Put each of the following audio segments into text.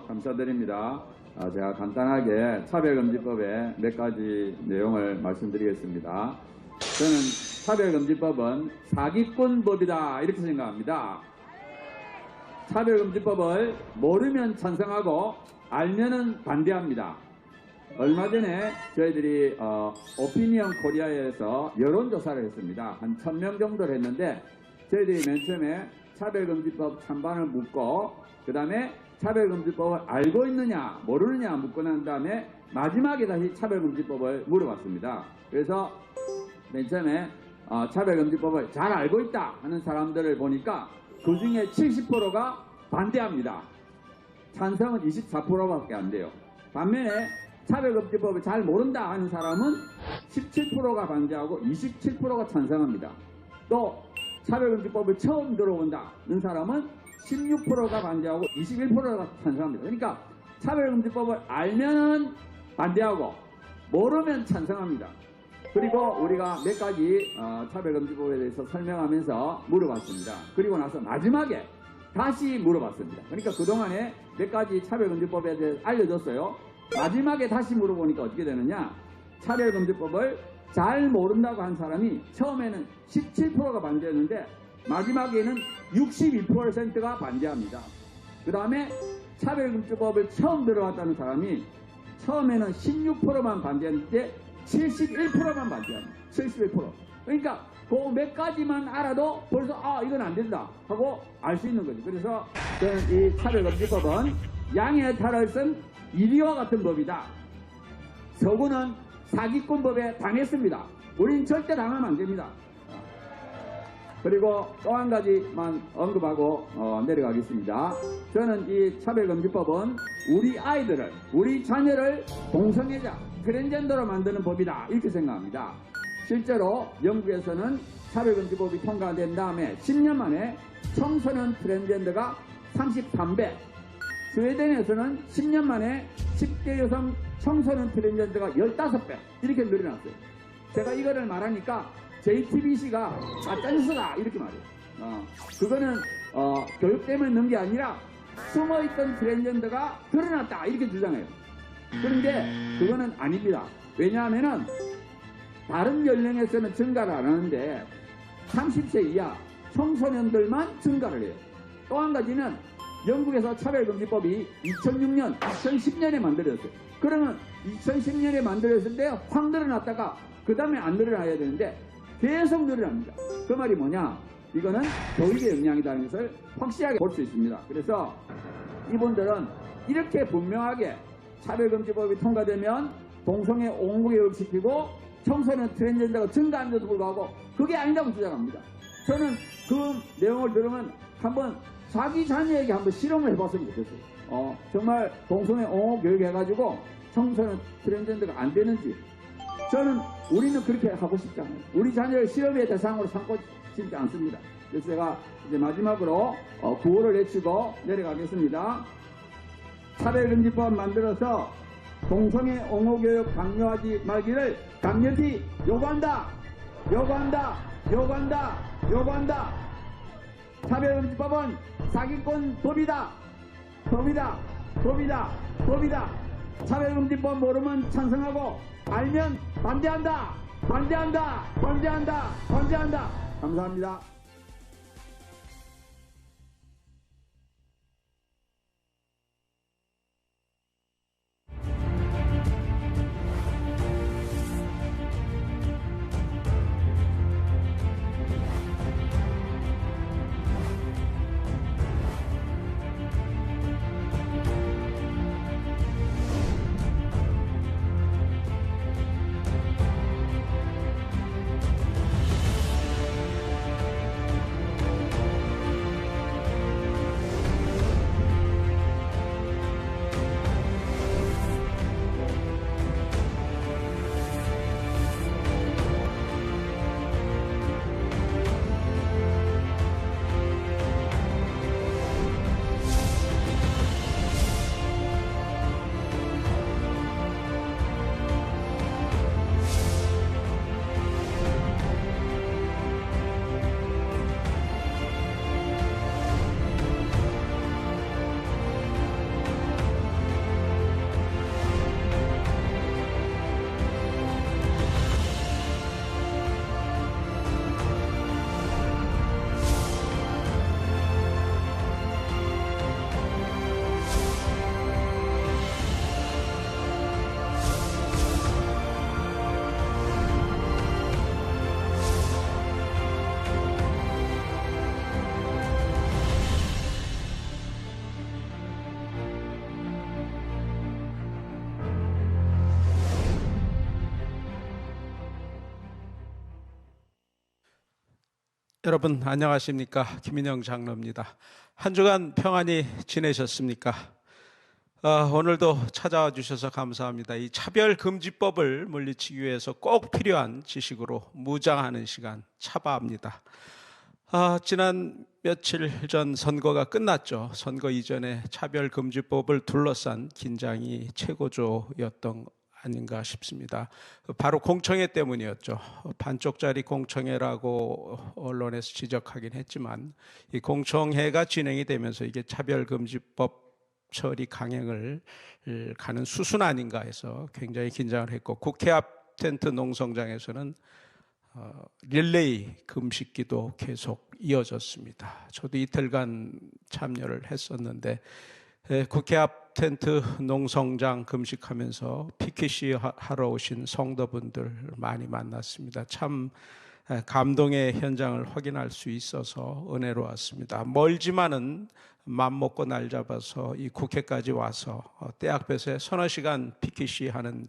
감사드립니다. 제가 간단하게 차별금지법의 몇 가지 내용을 말씀드리겠습니다. 저는 차별금지법은 사기꾼법이다 이렇게 생각합니다. 차별금지법을 모르면 찬성하고 알면은 반대합니다. 얼마 전에 저희들이 오피니언 코리아에서 여론조사를 했습니다. 한 1000명 정도를 했는데 저희들이 맨 처음에 차별금지법 찬반을 묻고 그 다음에 차별금지법을 알고 있느냐 모르느냐 묻고 난 다음에 마지막에 다시 차별금지법을 물어봤습니다. 그래서 맨 처음에 차별금지법을 잘 알고 있다 하는 사람들을 보니까 그 중에 70%가 반대합니다. 찬성은 24%밖에 안 돼요. 반면에 차별금지법을 잘 모른다 하는 사람은 17%가 반대하고 27%가 찬성합니다. 또 차별금지법을 처음 들어온다는 사람은 16%가 반대하고 21%가 찬성합니다. 그러니까 차별금지법을 알면은 반대하고 모르면 찬성합니다. 그리고 우리가 몇 가지 차별금지법에 대해서 설명하면서 물어봤습니다. 그리고 나서 마지막에 다시 물어봤습니다. 그러니까 그동안에 몇 가지 차별금지법에 대해서 알려줬어요. 마지막에 다시 물어보니까 어떻게 되느냐, 차별금지법을 잘 모른다고 한 사람이 처음에는 17%가 반대했는데 마지막에는 62%가 반대합니다. 그 다음에 차별금지법을 처음 들어왔다는 사람이 처음에는 16%만 반대했는데 71%만 반대합니다. 71%. 그러니까 그 몇 가지만 알아도 벌써 이건 안 된다 하고 알 수 있는 거죠. 그래서 저는 이 차별금지법은 양의 탈을 쓴 이리와 같은 법이다. 서구는 사기꾼법에 당했습니다. 우린 절대 당하면 안 됩니다. 그리고 또 한 가지만 언급하고 내려가겠습니다. 저는 이 차별금지법은 우리 아이들을, 우리 자녀를 동성애자, 트랜스젠더로 만드는 법이다 이렇게 생각합니다. 실제로 영국에서는 차별금지법이 통과된 다음에 10년 만에 청소년 트랜스젠더가 33배, 스웨덴에서는 10년 만에 10대 여성 청소년 트랜스젠더가 15배 이렇게 늘어났어요. 제가 이거를 말하니까 JTBC가 가짜뉴스다 이렇게 말해요. 그거는 교육 때문에 넣은 게 아니라 숨어있던 트랜스젠더가 드러났다 이렇게 주장해요. 그런데 그거는 아닙니다. 왜냐하면은 다른 연령에서는 증가를 안 하는데 30세 이하 청소년들만 증가를 해요. 또 한 가지는 영국에서 차별금지법이 2006년, 2010년에 만들어졌어요. 그러면 2010년에 만들어졌을 때 확 늘어났다가 그 다음에 안 늘어나야 되는데 계속 늘어납니다. 그 말이 뭐냐? 이거는 교육의 영향이라는 것을 확실하게 볼 수 있습니다. 그래서 이분들은 이렇게 분명하게 차별금지법이 통과되면 동성애 옹호교육을 시키고 청소년 트랜스젠더가 증가하는데도 불구하고 그게 아니라고 주장합니다. 저는 그 내용을 들으면 한번 자기 자녀에게 한번 실험을 해봤으면 좋겠어요. 정말 동성애 옹호교육 해가지고 청소년 트랜스젠더가 안 되는지. 저는 우리는 그렇게 하고 싶지 않아요. 우리 자녀를 실험의 대상으로 삼고 싶지 않습니다. 그래서 제가 이제 마지막으로 구호를 외치고 내려가겠습니다. 차별금지법 만들어서 동성애 옹호교육 강요하지 말기를 강력히 요구한다. 요구한다. 요구한다. 요구한다. 차별금지법은 사기꾼 법이다. 법이다. 법이다. 법이다. 차별금지법 모르면 찬성하고 알면 반대한다. 반대한다. 반대한다. 반대한다. 감사합니다. 여러분 안녕하십니까? 김인영 장로입니다. 한 주간 평안히 지내셨습니까? 오늘도 찾아와 주셔서 감사합니다. 이 차별금지법을 물리치기 위해서 꼭 필요한 지식으로 무장하는 시간 차바입니다. 지난 며칠 전 선거가 끝났죠. 선거 이전에 차별금지법을 둘러싼 긴장이 최고조였던 아닌가 싶습니다. 바로 공청회 때문이었죠. 반쪽짜리 공청회라고 언론에서 지적하긴 했지만 이 공청회가 진행이 되면서 이게 차별금지법 처리 강행을 가는 수순 아닌가 해서 굉장히 긴장을 했고, 국회 앞 텐트 농성장에서는 릴레이 금식기도 계속 이어졌습니다. 저도 이틀간 참여를 했었는데 국회 앞 텐트 농성장 금식하면서 피켓시 하러 오신 성도분들 많이 만났습니다. 참 감동의 현장을 확인할 수 있어서 은혜로웠습니다. 멀지만은 맘 먹고 날 잡아서 이 국회까지 와서 때 앞에서 서너 시간 피켓시 하는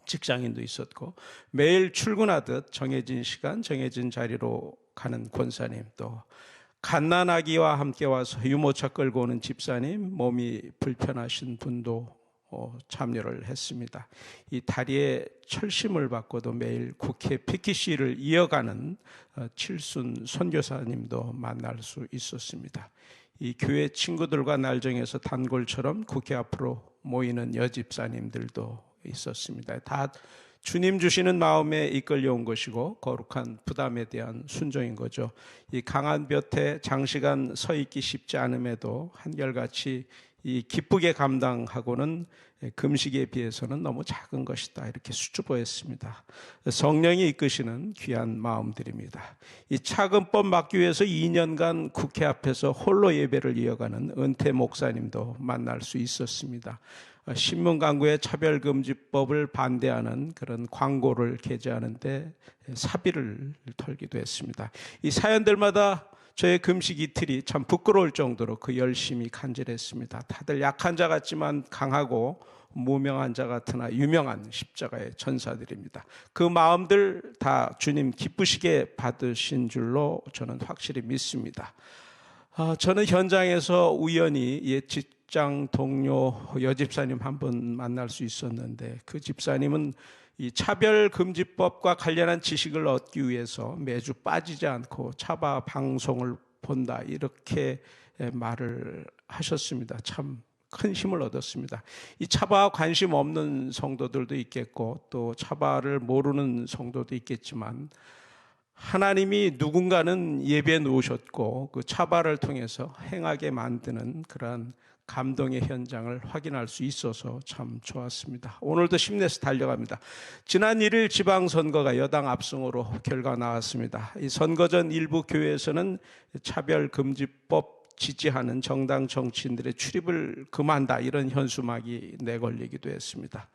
직장인도 있었고, 매일 출근하듯 정해진 시간 정해진 자리로 가는 권사님, 또 갓난아기와 함께 와서 유모차 끌고 오는 집사님, 몸이 불편하신 분도 참여를 했습니다. 이 다리에 철심을 받고도 매일 국회 피켓시를 이어가는 칠순 선교사님도 만날 수 있었습니다. 이 교회 친구들과 날 정해서 단골처럼 국회 앞으로 모이는 여집사님들도 있었습니다. 다 주님 주시는 마음에 이끌려온 것이고 거룩한 부담에 대한 순종인 거죠. 이 강한 볕에 장시간 서 있기 쉽지 않음에도 한결같이 이 기쁘게 감당하고는 금식에 비해서는 너무 작은 것이다, 이렇게 수줍어했습니다. 성령이 이끄시는 귀한 마음들입니다. 이 차근법 막기 위해서 2년간 국회 앞에서 홀로 예배를 이어가는 은퇴 목사님도 만날 수 있었습니다. 신문 광고에 차별금지법을 반대하는 그런 광고를 게재하는데 사비를 털기도 했습니다. 이 사연들마다 저의 금식 이틀이 참 부끄러울 정도로 그 열심이 간절했습니다. 다들 약한 자 같지만 강하고 무명한 자 같으나 유명한 십자가의 전사들입니다. 그 마음들 다 주님 기쁘시게 받으신 줄로 저는 확실히 믿습니다. 저는 현장에서 우연히 옛 직장 동료 여집사님 한 분 만날 수 있었는데, 그 집사님은 이 차별금지법과 관련한 지식을 얻기 위해서 매주 빠지지 않고 차바 방송을 본다, 이렇게 말을 하셨습니다. 참 큰 힘을 얻었습니다. 이 차바와 관심 없는 성도들도 있겠고 또 차바를 모르는 성도도 있겠지만, 하나님이 누군가는 예배에 놓으셨고 그 차바를 통해서 행하게 만드는 그러한 감동의 현장을 확인할 수 있어서 참 좋았습니다. 오늘도 힘내서 달려갑니다. 지난 1일 지방선거가 여당 압승으로 결과 나왔습니다. 이 선거 전 일부 교회에서는 차별금지법 지지하는 정당 정치인들의 출입을 금한다, 이런 현수막이 내걸리기도 했습니다.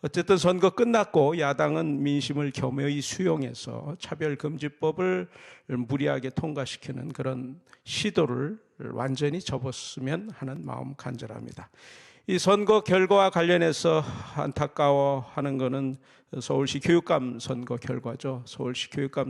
어쨌든 선거 끝났고 야당은 민심을 겸허히 수용해서 차별금지법을 무리하게 통과시키는 그런 시도를 완전히 접었으면 하는 마음 간절합니다. 이 선거 결과와 관련해서 안타까워하는 것은 서울시 교육감 선거 결과죠. 서울시 교육감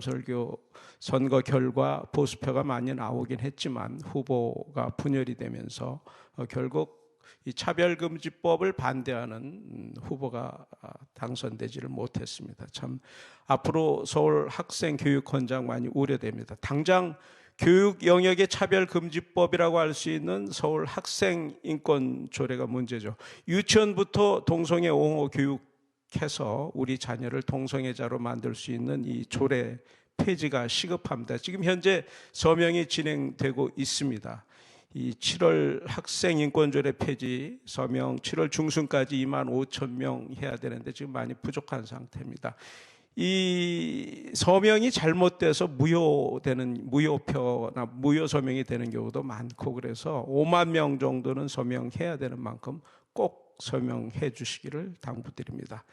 선거 결과 보수표가 많이 나오긴 했지만 후보가 분열이 되면서 결국 이 차별금지법을 반대하는 후보가 당선되지를 못했습니다. 참 앞으로 서울 학생교육헌장 많이 우려됩니다. 당장 교육 영역의 차별금지법이라고 할 수 있는 서울 학생인권 조례가 문제죠. 유치원부터 동성애 옹호 교육해서 우리 자녀를 동성애자로 만들 수 있는 이 조례 폐지가 시급합니다. 지금 현재 서명이 진행되고 있습니다. 이 7월 학생인권조례 폐지 서명 7월 중순까지 25,000명 해야 되는데 지금 많이 부족한 상태입니다. 이 서명이 잘못돼서 무효표나 무효 서명이 되는 경우도 많고, 그래서 5만 명 정도는 서명해야 되는 만큼 꼭 서명해 주시기를 당부드립니다.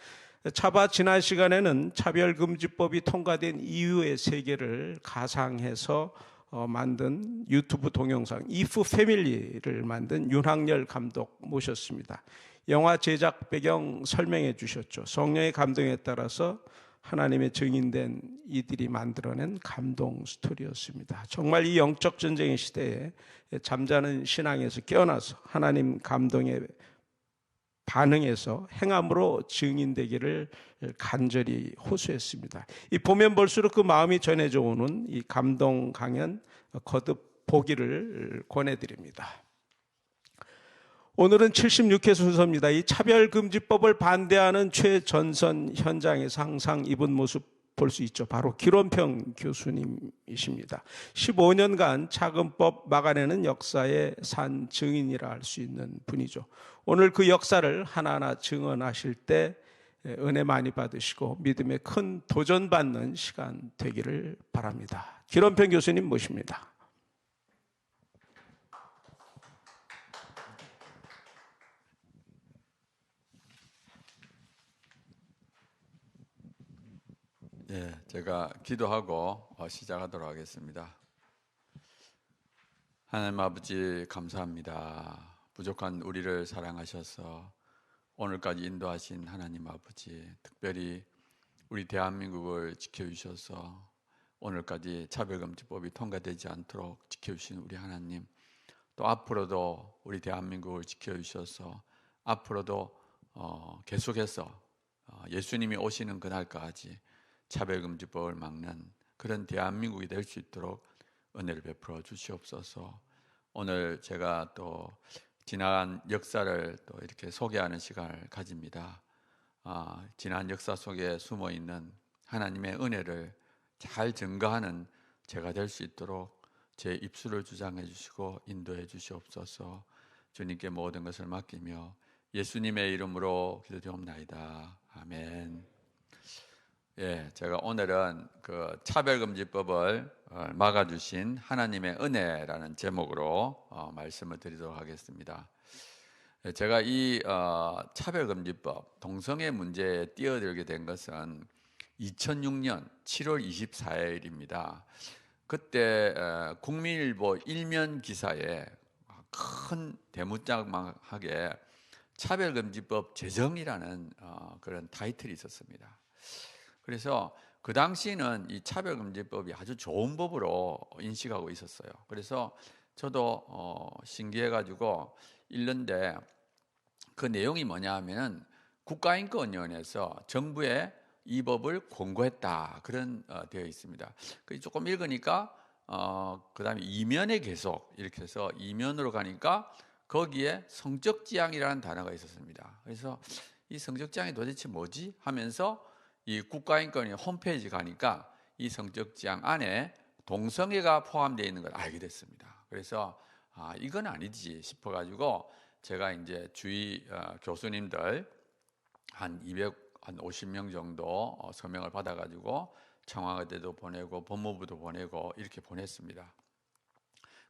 차바 지난 시간에는 차별금지법이 통과된 이후의 세계를 가상해서 만든 유튜브 동영상 If 패밀리를 만든 윤학열 감독 모셨습니다. 영화 제작 배경 설명해 주셨죠. 성령의 감동에 따라서 하나님의 증인된 이들이 만들어낸 감동 스토리였습니다. 정말 이 영적 전쟁의 시대에 잠자는 신앙에서 깨어나서 하나님 감동에 반응해서 행함으로 증인되기를 간절히 호소했습니다. 이 보면 볼수록 그 마음이 전해져 오는 이 감동 강연 거듭 보기를 권해드립니다. 오늘은 76회 순서입니다. 이 차별금지법을 반대하는 최전선 현장에서 항상 입은 모습 볼 수 있죠. 바로 기론평 교수님이십니다. 15년간 차금법 막아내는 역사의 산 증인이라 할 수 있는 분이죠. 오늘 그 역사를 하나하나 증언하실 때 은혜 많이 받으시고 믿음에 큰 도전받는 시간 되기를 바랍니다. 기론평 교수님 모십니다. 예, 제가 기도하고 시작하도록 하겠습니다. 하나님 아버지 감사합니다. 부족한 우리를 사랑하셔서 오늘까지 인도하신 하나님 아버지, 특별히 우리 대한민국을 지켜주셔서 오늘까지 차별금지법이 통과되지 않도록 지켜주신 우리 하나님, 또 앞으로도 우리 대한민국을 지켜주셔서 앞으로도 계속해서 예수님이 오시는 그날까지 차별금지법을 막는 그런 대한민국이 될 수 있도록 은혜를 베풀어 주시옵소서. 오늘 제가 또 지난 역사를 또 이렇게 소개하는 시간을 가집니다. 지난 역사 속에 숨어 있는 하나님의 은혜를 잘 증거하는 제가 될 수 있도록 제 입술을 주장해 주시고 인도해 주시옵소서. 주님께 모든 것을 맡기며 예수님의 이름으로 기도드리옵나이다. 아멘. 예, 제가 오늘은 그 차별금지법을 막아주신 하나님의 은혜라는 제목으로 말씀을 드리도록 하겠습니다. 제가 이 차별금지법, 동성애 문제에 뛰어들게 된 것은 2006년 7월 24일입니다. 그때 국민일보 일면 기사에 큰 대문짝막하게 차별금지법 제정이라는 그런 타이틀이 있었습니다. 그래서 그 당시는 이 차별금지법이 아주 좋은 법으로 인식하고 있었어요. 그래서 저도 신기해가지고 읽는데 그 내용이 뭐냐 하면은 국가인권위원회에서 정부에 이 법을 권고했다 그런 되어 있습니다. 조금 읽으니까 그 다음에 이면에 계속 이렇게 해서 이면으로 가니까 거기에 성적지향이라는 단어가 있었습니다. 그래서 이 성적지향이 도대체 뭐지 하면서 이 국가인권위 홈페이지 가니까 이 성적지향 안에 동성애가 포함되어 있는 걸 알게 됐습니다. 그래서 이건 아니지 싶어가지고 제가 이제 주위 교수님들 한 250명 정도 서명을 받아가지고 청와대도 보내고 법무부도 보내고 이렇게 보냈습니다.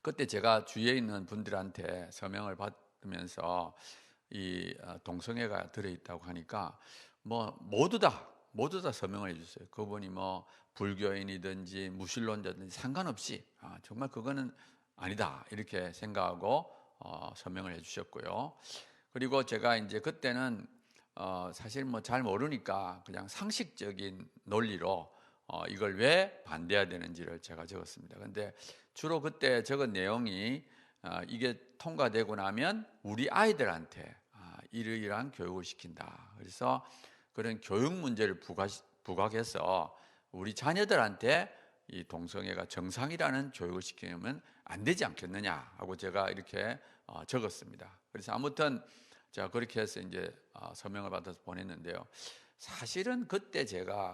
그때 제가 주위에 있는 분들한테 서명을 받으면서 이 동성애가 들어있다고 하니까 뭐 모두 다 서명을 해주세요. 그분이 뭐 불교인이든지 무신론자든지 상관없이 정말 그거는 아니다 이렇게 생각하고 서명을 해주셨고요. 그리고 제가 이제 그때는 사실 뭐 잘 모르니까 그냥 상식적인 논리로 이걸 왜 반대해야 되는지를 제가 적었습니다. 근데 주로 그때 적은 내용이 이게 통과되고 나면 우리 아이들한테 이러이러한 교육을 시킨다. 그래서 그런 교육 문제를 부각해서 우리 자녀들한테 이 동성애가 정상이라는 교육을 시키면 안 되지 않겠느냐 하고 제가 이렇게 적었습니다. 그래서 아무튼 제가 그렇게 해서 이제 서명을 받아서 보냈는데요. 사실은 그때 제가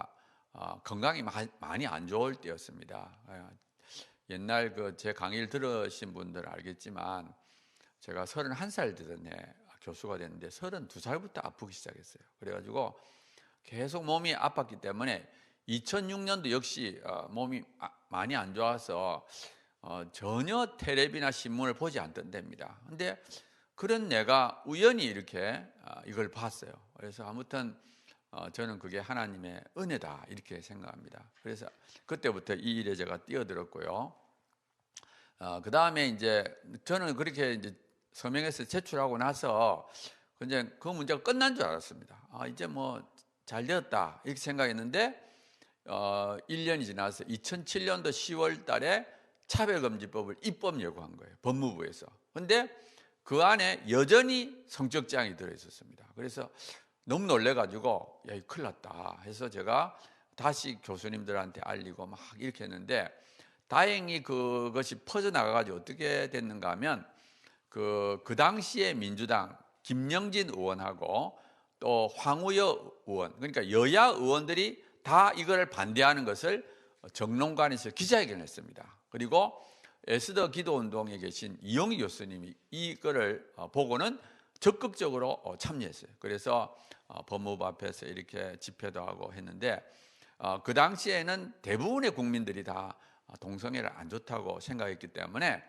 건강이 많이 안 좋을 때였습니다. 옛날 그 제 강의를 들으신 분들 알겠지만 제가 31살 되던 해 교수가 됐는데 32살부터 아프기 시작했어요. 그래가지고 계속 몸이 아팠기 때문에 2006년도 역시 몸이 많이 안 좋아서 전혀 텔레비나 신문을 보지 않던 때입니다. 근데 그런 내가 우연히 이렇게 이걸 봤어요. 그래서 아무튼 저는 그게 하나님의 은혜다 이렇게 생각합니다. 그래서 그때부터 이 일에 제가 뛰어들었고요. 그 다음에 이제 저는 그렇게 이제 서명해서 제출하고 나서 이제 그 문제가 끝난 줄 알았습니다. 이제 뭐 잘 되었다 이렇게 생각했는데 1년이 지나서 2007년도 10월 달에 차별금지법을 입법 예고한 거예요. 법무부에서. 근데 그 안에 여전히 성적지향이 들어있었습니다. 그래서 너무 놀래가지고 야, 이거 큰일 났다 해서 제가 다시 교수님들한테 알리고 막 이렇게 했는데, 다행히 그것이 퍼져나가가지고 어떻게 됐는가 하면 그 당시에 민주당 김영진 의원하고 또 황우여 의원, 그러니까 여야 의원들이 다 이걸 반대하는 것을 정론관에서 기자회견을 했습니다. 그리고 에스더 기도운동에 계신 이용희 교수님이 이거를 보고는 적극적으로 참여했어요. 그래서 법무부 앞에서 이렇게 집회도 하고 했는데, 그 당시에는 대부분의 국민들이 다 동성애를 안 좋다고 생각했기 때문에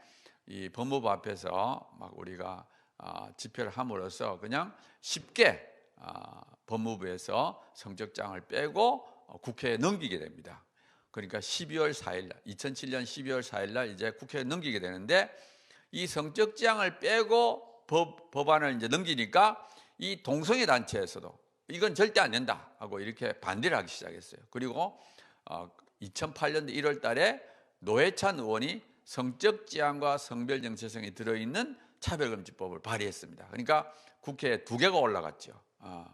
이 법무부 앞에서 막 우리가 집회를 함으로써 그냥 쉽게 법무부에서 성적장을 빼고 국회에 넘기게 됩니다. 그러니까 12월 4일 날, 2007년 12월 4일 날 이제 국회에 넘기게 되는데, 이 성적장을 빼고 법안을 이제 넘기니까 이 동성애 단체에서도 이건 절대 안 된다 하고 이렇게 반대를 하기 시작했어요. 그리고 2008년도 1월 달에 노회찬 의원이 성적 지향과 성별 정체성이 들어있는 차별금지법을 발의했습니다. 그러니까 국회에 2개가 올라갔죠.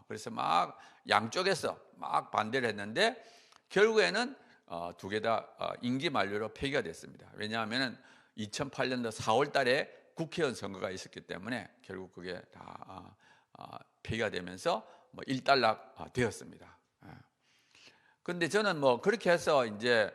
그래서 막 양쪽에서 막 반대를 했는데 결국에는 2개 다 임기 만료로 폐기가 됐습니다. 왜냐하면 2008년도 4월 달에 국회의원 선거가 있었기 때문에 결국 그게 다 폐기가 되면서 뭐 일단락 되었습니다. 그런데 저는 뭐 그렇게 해서 이제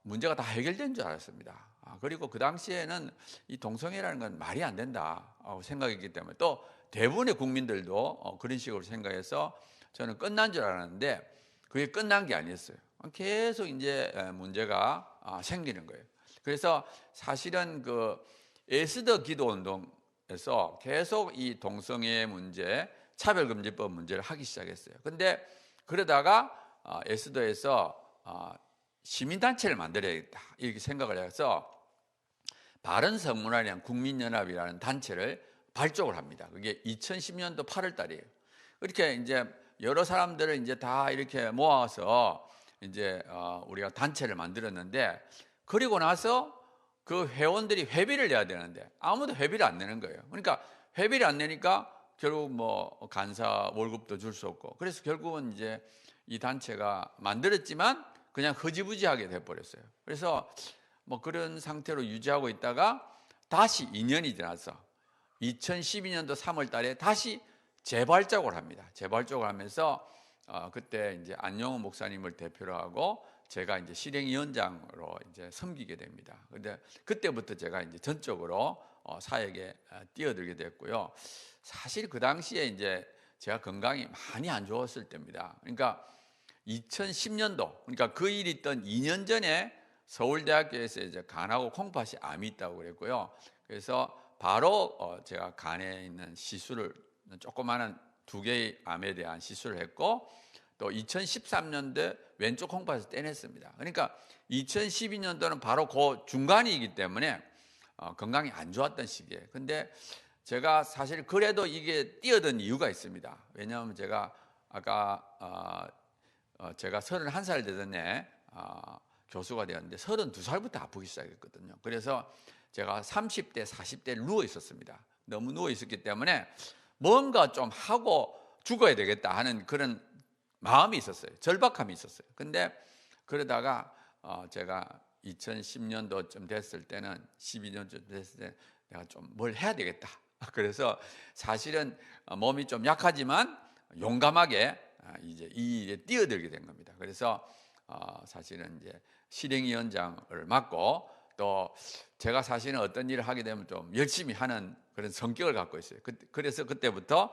문제가 다 해결된 줄 알았습니다. 그리고 그 당시에는 이 동성애라는 건 말이 안 된다고 생각했기 때문에, 또 대부분의 국민들도 그런 식으로 생각해서 저는 끝난 줄 알았는데 그게 끝난 게 아니었어요. 계속 이제 문제가 생기는 거예요. 그래서 사실은 그 에스더 기도운동에서 계속 이 동성애 문제, 차별금지법 문제를 하기 시작했어요. 근데 그러다가 에스더에서 시민단체를 만들어야겠다 이렇게 생각을 해서 바른성문화련 국민연합이라는 단체를 발족을 합니다. 그게 2010년도 8월 달이에요. 이렇게 이제 여러 사람들을 이제 다 이렇게 모아서 이제 우리가 단체를 만들었는데, 그리고 나서 그 회원들이 회비를 내야 되는데 아무도 회비를 안 내는 거예요. 그러니까 회비를 안 내니까 결국 뭐 간사 월급도 줄 수 없고, 그래서 결국은 이제 이 단체가 만들었지만 그냥 흐지부지하게 돼버렸어요. 그래서 뭐 그런 상태로 유지하고 있다가 다시 2년이 지나서 2012년도 3월 달에 다시 재발족을 합니다. 재발족을 하면서 그때 이제 안영호 목사님을 대표로 하고 제가 이제 실행위원장으로 이제 섬기게 됩니다. 근데 그때부터 제가 이제 전적으로 사역에 뛰어들게 됐고요. 사실 그 당시에 이제 제가 건강이 많이 안 좋았을 때입니다. 그러니까 2010년도, 그러니까 그 일이 있던 2년 전에 서울대학교에서 이제 간하고 콩팥이 암이 있다고 그랬고요. 그래서 바로 제가 간에 있는 시술을, 조그마한 2개의 암에 대한 시술을 했고, 또 2013년도에 왼쪽 콩팥을 떼냈습니다. 그러니까 2012년도는 바로 그 중간이기 때문에 건강이 안 좋았던 시기예요. 근데 제가 사실 그래도 이게 뛰어든 이유가 있습니다. 왜냐하면 제가 아까 제가 31살 되던 해 교수가 되었는데 32살부터 아프기 시작했거든요. 그래서 제가 30대, 40대에 누워 있었습니다. 너무 누워 있었기 때문에 뭔가 좀 하고 죽어야 되겠다 하는 그런 마음이 있었어요. 절박함이 있었어요. 근데 그러다가 제가 2010년도쯤 됐을 때는, 12년쯤 됐을 때 내가 좀 뭘 해야 되겠다. 그래서 사실은 몸이 좀 약하지만 용감하게 이제 이 일에 뛰어들게 된 겁니다. 그래서 사실은 이제 실행위원장을 맡고, 또 제가 사실은 어떤 일을 하게 되면 좀 열심히 하는 그런 성격을 갖고 있어요. 그래서 그때부터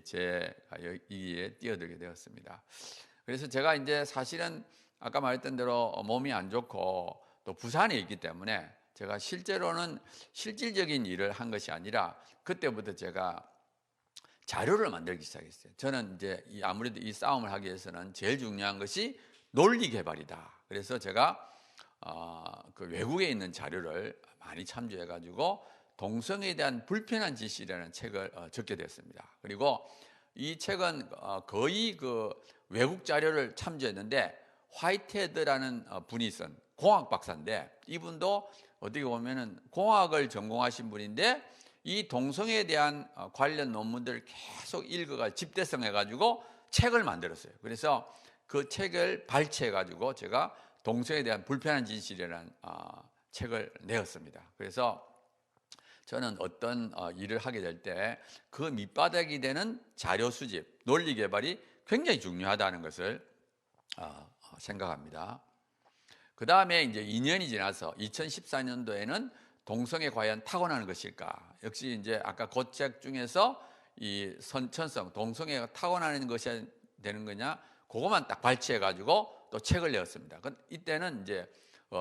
제가 이 일에 뛰어들게 되었습니다. 그래서 제가 이제 사실은 아까 말했던 대로 몸이 안 좋고 또 부산에 있기 때문에 제가 실제로는 실질적인 일을 한 것이 아니라 그때부터 제가 자료를 만들기 시작했어요. 저는 이제 아무래도 이 싸움을 하기 위해서는 제일 중요한 것이 논리 개발이다. 그래서 제가 그 외국에 있는 자료를 많이 참조해가지고 동성애에 대한 불편한 지식이라는 책을 적게 됐습니다. 그리고 이 책은 거의 그 외국 자료를 참조했는데 화이트헤드라는 분이 있었 공학 박사인데, 이분도 어떻게 보면은 공학을 전공하신 분인데 이 동성애에 대한 관련 논문들을 계속 읽어가 집대성해가지고 책을 만들었어요. 그래서 그 책을 발췌해가지고 제가 동성애에 대한 불편한 진실이라는 책을 내었습니다. 그래서 저는 어떤 일을 하게 될 때 그 밑바닥이 되는 자료 수집, 논리 개발이 굉장히 중요하다는 것을 생각합니다. 그 다음에 이제 2년이 지나서 2014년도에는 동성애 과연 타고나는 것일까? 역시 이제 아까 그 책 중에서 이 선천성, 동성애가 타고나는 것이 되는 거냐? 그것만 딱 발췌해가지고 또 책을 내었습니다. 이때는 이제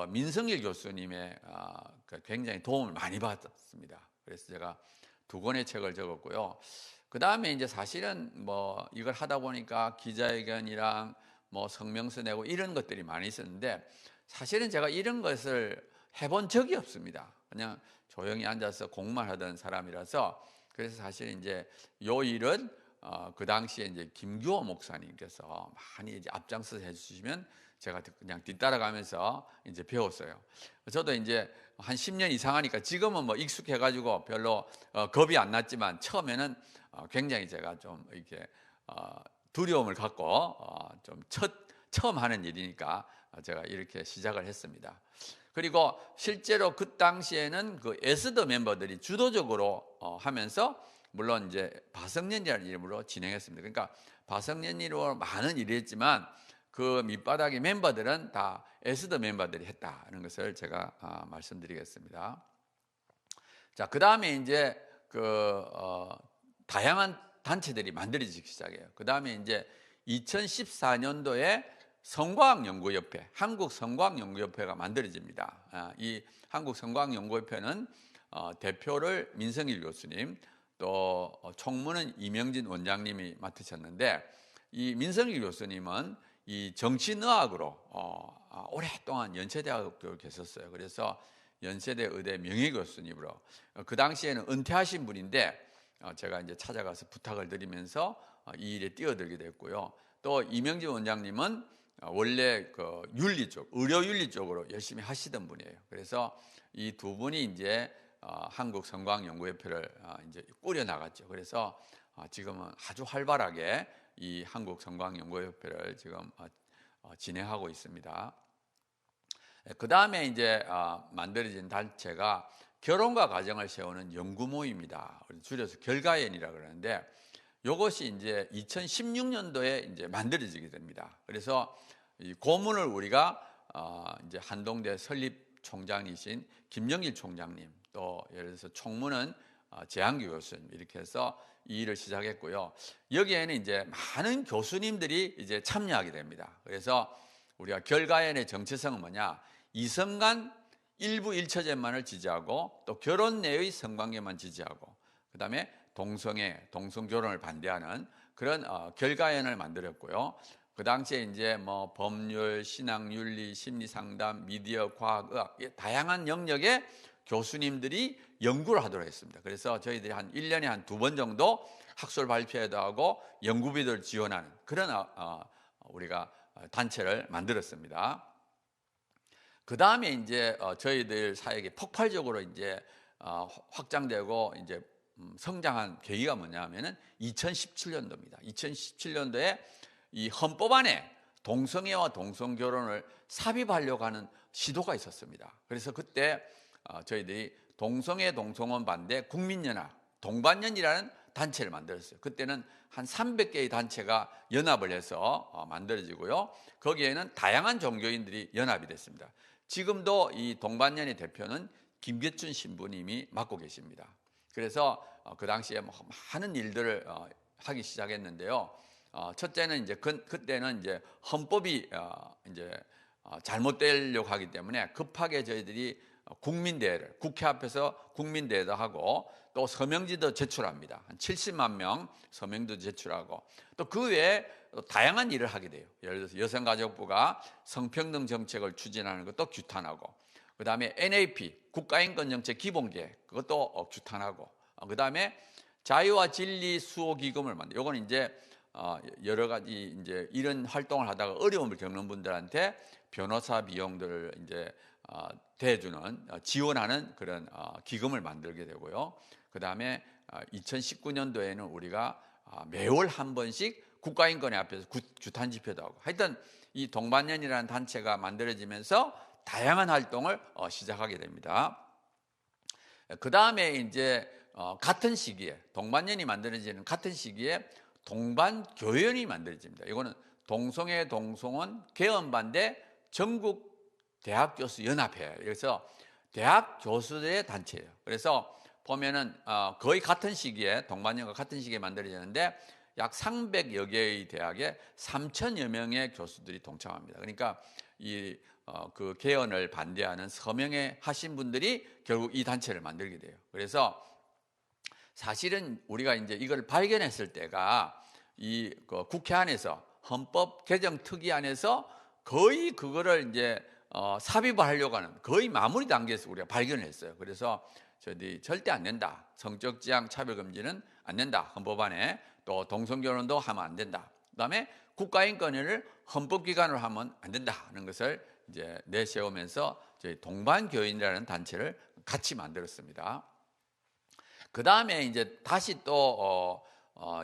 민성일 교수님의 굉장히 도움을 많이 받았습니다. 그래서 제가 2권의 책을 적었고요. 그 다음에 이제 사실은 뭐 이걸 하다 보니까 기자회견이랑 뭐 성명서 내고 이런 것들이 많이 있었는데, 사실은 제가 이런 것을 해본 적이 없습니다. 그냥 조용히 앉아서 공부만 하던 사람이라서. 그래서 사실 이제 요 일은 그 당시에 이제 김규호 목사님께서 많이 이제 앞장서서 해주시면 제가 그냥 뒤따라가면서 이제 배웠어요. 저도 이제 한 10년 이상 하니까 지금은 뭐 익숙해가지고 별로 겁이 안 났지만, 처음에는 굉장히 제가 좀 이렇게 두려움을 갖고 좀 처음 하는 일이니까 제가 이렇게 시작을 했습니다. 그리고 실제로 그 당시에는 그 에스더 멤버들이 주도적으로 하면서, 물론 이제 바성년이라는 이름으로 진행했습니다. 그러니까 바성년으로 많은 일을 했지만 그 밑바닥의 멤버들은 다 에스더 멤버들이 했다는 것을 제가 말씀드리겠습니다. 자, 그 다음에 이제 다양한 단체들이 만들어지기 시작해요. 그 다음에 이제 2014년도에 성과학연구협회, 한국성과학연구협회가 만들어집니다. 이 한국성과학연구협회는 대표를 민성일 교수님, 또 총무는 이명진 원장님이 맡으셨는데, 이 민성일 교수님은 이 정신의학으로 오랫동안 연세대학교를 계셨어요. 그래서 연세대 의대 명예교수님으로, 그 당시에는 은퇴하신 분인데 제가 이제 찾아가서 부탁을 드리면서 이 일에 뛰어들게 됐고요. 또 이명진 원장님은 원래 그 윤리 쪽, 의료 윤리 쪽으로 열심히 하시던 분이에요. 그래서 이 2분이 이제 한국성과학연구협회를 이제 꾸려 나갔죠. 그래서 지금은 아주 활발하게 이 한국성과학연구협회를 지금 진행하고 있습니다. 그 다음에 이제 만들어진 단체가 결혼과 가정을 세우는 연구모임입니다. 줄여서 결가연이라고 그러는데, 이것이 이제 2016년도에 이제 만들어지게 됩니다. 그래서 이 고문을 우리가 이제 한동대 설립 총장이신 김영일 총장님, 또 예를 들어서 총무는 재한규 교수님, 이렇게 해서 이 일을 시작했고요. 여기에는 이제 많은 교수님들이 이제 참여하게 됩니다. 그래서 우리가 결가연의 정체성은 뭐냐? 이성간 일부 일처제만을 지지하고, 또 결혼 내의 성관계만 지지하고, 그 다음에 동성애, 동성결혼을 반대하는 그런 결가연을 만들었고요. 그 당시에 이제 뭐 법률, 신앙윤리, 심리상담, 미디어, 과학, 의학, 다양한 영역의 교수님들이 연구를 하도록 했습니다. 그래서 저희들이 한 1년에 한 2번 정도 학술 발표회도 하고 연구비를 지원하는 그런 우리가 단체를 만들었습니다. 그 다음에 이제 저희들 사역이 폭발적으로 이제 확장되고 이제 성장한 계기가 뭐냐면은 2017년도입니다. 2017년도에 이 헌법 안에 동성애와 동성결혼을 삽입하려고 하는 시도가 있었습니다. 그래서 그때 저희들이 동성애 동성혼 반대 국민연합 동반연이라는 단체를 만들었어요. 그때는 한 300개의 단체가 연합을 해서 만들어지고요. 거기에는 다양한 종교인들이 연합이 됐습니다. 지금도 이 동반연의 대표는 김계춘 신부님이 맡고 계십니다. 그래서 그 당시에 많은 일들을 하기 시작했는데요. 첫째는 이제 그때는 이제 헌법이 이제 잘못되려고 하기 때문에 급하게 저희들이 국민대회를 국회 앞에서 국민대회도 하고, 또 서명지도 제출합니다. 한 70만 명 서명도 제출하고, 또 그 외에 다양한 일을 하게 돼요. 예를 들어서 여성가족부가 성평등 정책을 추진하는 것도 규탄하고, 그 다음에 NAP 국가인권정책 기본계획 그것도 규탄하고, 그 다음에 자유와 진리 수호 기금을 만들. 요건 이제 여러 가지 이제 이런 활동을 하다가 어려움을 겪는 분들한테 변호사 비용들을 이제 대주는 지원하는 그런 기금을 만들게 되고요. 그 다음에 2019년도에는 우리가 매월 한 번씩 국가인권회 앞에서 규탄 집회도 하고, 하여튼 이 동반년이라는 단체가 만들어지면서 다양한 활동을 시작하게 됩니다. 그 다음에 이제 같은 시기에 동반년이 만들어지는 같은 시기에 동반교연이 만들어집니다. 이거는 동성애 동성혼 개헌반대 전국 대학교수연합회, 그래서 대학 교수들의 단체예요. 그래서 보면은 거의 같은 시기에 동반년과 같은 시기에 만들어지는데 약 300여 개의 대학에 3,000여 명의 교수들이 동참합니다. 그러니까 그 개헌을 반대하는 서명회 하신 분들이 결국 이 단체를 만들게 돼요. 그래서 사실은 우리가 이제 이걸 발견했을 때가 그 국회 안에서 헌법 개정 특위 안에서 거의 그거를 이제 삽입을 하려고 하는 거의 마무리 단계에서 우리가 발견을 했어요. 그래서 저희들이 절대 안 된다. 성적 지향 차별 금지는 안 된다. 헌법안에 또 동성결혼도 하면 안 된다. 그다음에 국가인권을 헌법기관으로 하면 안 된다는 것을 이제 내세우면서 저희 동반교인이라는 단체를 같이 만들었습니다. 그 다음에 이제 다시 또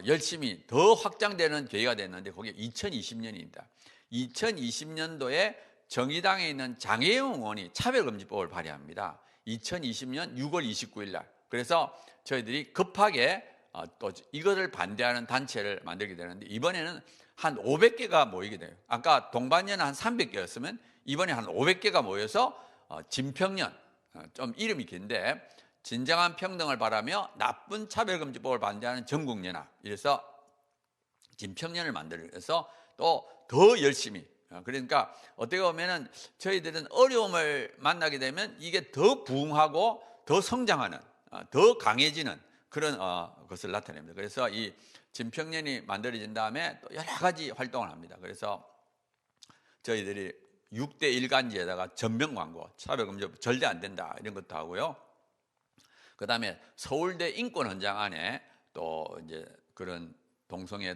열심히 더 확장되는 계기가 됐는데 그게 2020년입니다. 2020년도에 정의당에 있는 장혜영 의원이 차별금지법을 발의합니다. 2020년 6월 29일 날. 그래서 저희들이 급하게 또 이거를 반대하는 단체를 만들게 되는데 이번에는 한 500개가 모이게 돼요. 아까 동반년은 한 300개였으면 이번에 한 500개가 모여서 진평년, 좀 이름이 긴데 진정한 평등을 바라며 나쁜 차별금지법을 반대하는 전국연합, 이래서 진평년을 만들어서 또 더 열심히, 그러니까 어떻게 보면은 저희들은 어려움을 만나게 되면 이게 더 부흥하고 더 성장하는, 더 강해지는 그런 것을 나타냅니다. 그래서 이 진평년이 만들어진 다음에 또 여러 가지 활동을 합니다. 그래서 저희들이 6대 일간지에다가 전면 광고, 차별금지법 절대 안 된다 이런 것도 하고요. 그 다음에 서울대 인권헌장 안에 또 이제 그런 동성애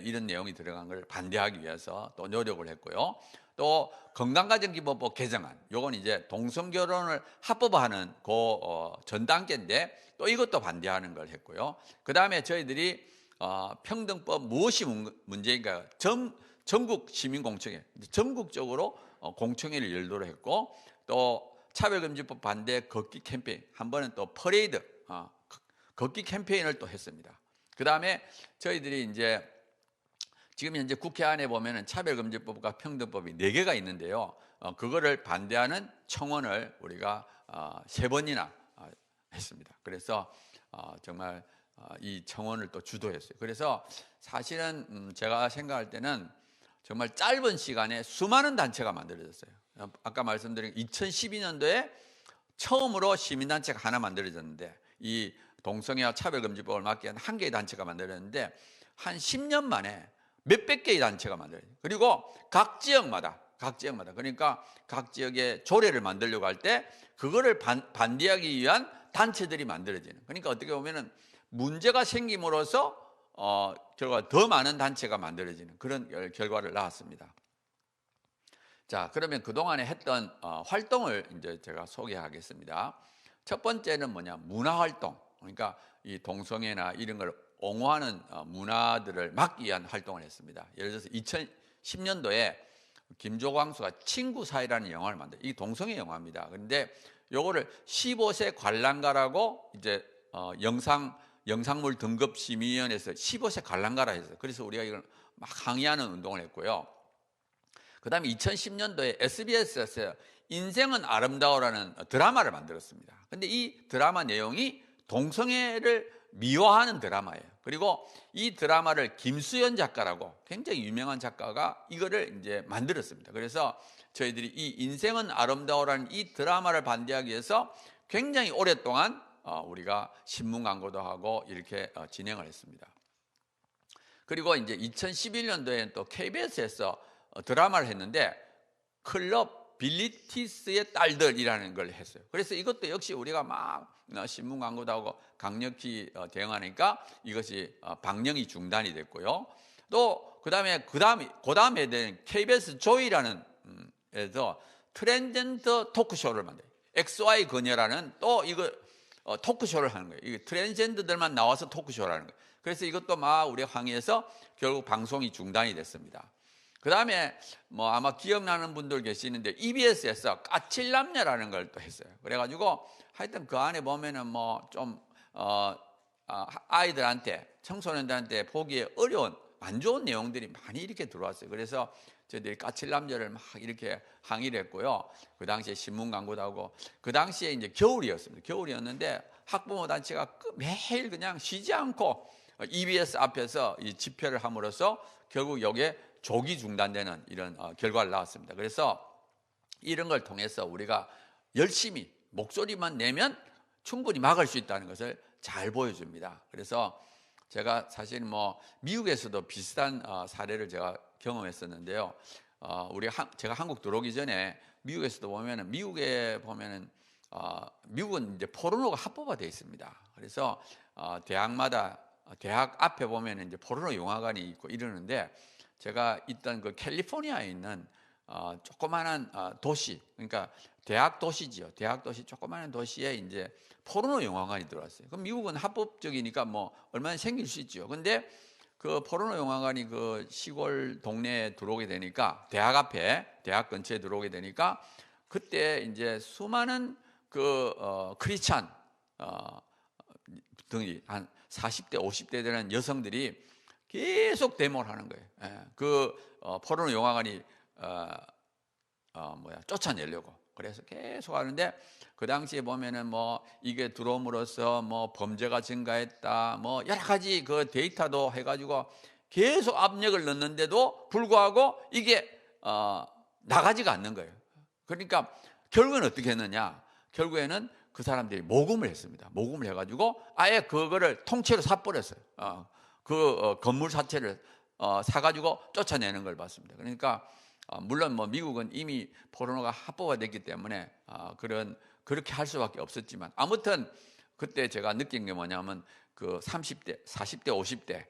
이런 내용이 들어간 걸 반대하기 위해서 또 노력을 했고요. 또 건강가정기본법 개정안, 요건 이제 동성결혼을 합법화하는 전 단계인데 또 이것도 반대하는 걸 했고요. 그 다음에 저희들이 평등법 무엇이 문제인가, 전국 시민공청회, 전국적으로 공청회를 열도록 했고, 또 차별금지법 반대 걷기 캠페인, 한 번은 또 퍼레이드, 걷기 캠페인을 또 했습니다. 그 다음에 저희들이 이제 지금 현재 국회 안에 보면은 차별금지법과 평등법이 4개가 있는데요. 그거를 반대하는 청원을 우리가 3번이나 했습니다. 그래서 정말 이 청원을 또 주도했어요. 그래서 사실은 제가 생각할 때는 정말 짧은 시간에 수많은 단체가 만들어졌어요. 아까 말씀드린 2012년도에 처음으로 시민단체가 하나 만들어졌는데, 이 동성애와 차별금지법을 막기 위한 한 개의 단체가 만들어졌는데 한 10년 만에 몇백 개의 단체가 만들어져요. 그리고 각 지역마다 그러니까 각 지역에 조례를 만들려고 할 때 그거를 반대하기 위한 단체들이 만들어지는, 그러니까 어떻게 보면은 문제가 생김으로써 결과 더 많은 단체가 만들어지는 그런 결과를 낳았습니다. 자, 그러면 그동안에 했던 활동을 이제 제가 소개하겠습니다. 첫 번째는 뭐냐, 문화활동. 그러니까 이 동성애나 이런 걸 옹호하는 문화들을 막기 위한 활동을 했습니다. 예를 들어서 2010년도에 김조광수가 친구 사이라는 영화를 만들어요. 이 동성애 영화입니다. 그런데 요거를 15세 관람가라고 이제 영상물 등급심의위원회에서 15세 관람가라 했어요. 그래서 우리가 이걸 막 항의하는 운동을 했고요. 그 다음에 2010년도에 SBS에서 인생은 아름다워라는 드라마를 만들었습니다. 근데 이 드라마 내용이 동성애를 미화하는 드라마예요. 그리고 이 드라마를 김수연 작가라고 굉장히 유명한 작가가 이거를 이제 만들었습니다. 그래서 저희들이 이 인생은 아름다워라는 이 드라마를 반대하기 위해서 굉장히 오랫동안 우리가 신문 광고도 하고 이렇게 진행을 했습니다. 그리고 이제 2011년도에 또 KBS에서 드라마를 했는데 클럽 빌리티스의 딸들이라는 걸 했어요. 그래서 이것도 역시 우리가 막 신문 광고도 하고 강력히 대응하니까 이것이 방영이 중단이 됐고요. 또 그다음에 된 KBS 조이라는 에서 트랜스젠더 토크쇼를 만들어요. XY 그녀라는 또 이거 토크쇼를 하는 거예요. 이게 트랜스젠더들만 나와서 토크쇼를 하는 거예요. 그래서 이것도 막 우리가 항의해서 결국 방송이 중단이 됐습니다. 그 다음에 뭐 아마 기억나는 분들 계시는데 EBS에서 까칠남녀라는 걸 또 했어요. 그래가지고 하여튼 그 안에 보면은 뭐 좀 아이들한테 청소년들한테 보기에 어려운 안 좋은 내용들이 많이 이렇게 들어왔어요. 그래서 저희들이 까칠남녀를 막 이렇게 항의를 했고요. 그 당시에 신문 광고도 하고, 그 당시에 이제 겨울이었습니다. 겨울이었는데 학부모 단체가 매일 그냥 쉬지 않고 EBS 앞에서 이 집회를 함으로써 결국 여기에 조기 중단되는 이런 결과를 낳았습니다. 그래서 이런 걸 통해서 우리가 열심히 목소리만 내면 충분히 막을 수 있다는 것을 잘 보여줍니다. 그래서 제가 사실 뭐 미국에서도 비슷한 사례를 제가 경험했었는데요. 제가 한국 들어오기 전에 미국에서도 보면은 미국은 이제 포르노가 합법화되어 있습니다. 그래서 대학마다 대학 앞에 보면은 이제 포르노 영화관이 있고 이러는데, 제가 있던 그 캘리포니아에 있는 조그마한 도시, 그러니까 대학 도시지요. 대학 도시 조그마한 도시에 이제 포르노 영화관이 들어왔어요. 그럼 미국은 합법적이니까 뭐 얼마나 생길 수 있죠. 근데 그 포르노 영화관이 그 시골 동네에 들어오게 되니까, 대학 앞에, 대학 근처에 들어오게 되니까, 그때 이제 수많은 그 크리스찬 등이 한 40대, 50대 되는 여성들이 계속 데모를 하는 거예요. 그 포르노 영화관이 쫓아내려고. 그래서 계속 하는데, 그 당시에 보면은 뭐 이게 들어옴으로써 뭐 범죄가 증가했다, 뭐 여러 가지 그 데이터도 해가지고 계속 압력을 넣는데도 불구하고 이게 나가지가 않는 거예요. 그러니까 결국에는 어떻게 했느냐? 결국에는 그 사람들이 모금을 했습니다. 모금을 해가지고 아예 그거를 통째로 사버렸어요. 그 건물 자체를 사가지고 쫓아내는 걸 봤습니다. 그러니까 물론 뭐 미국은 이미 포르노가 합법화됐기 때문에 그렇게 할 수밖에 없었지만, 아무튼 그때 제가 느낀 게 뭐냐면 그 30대, 40대, 50대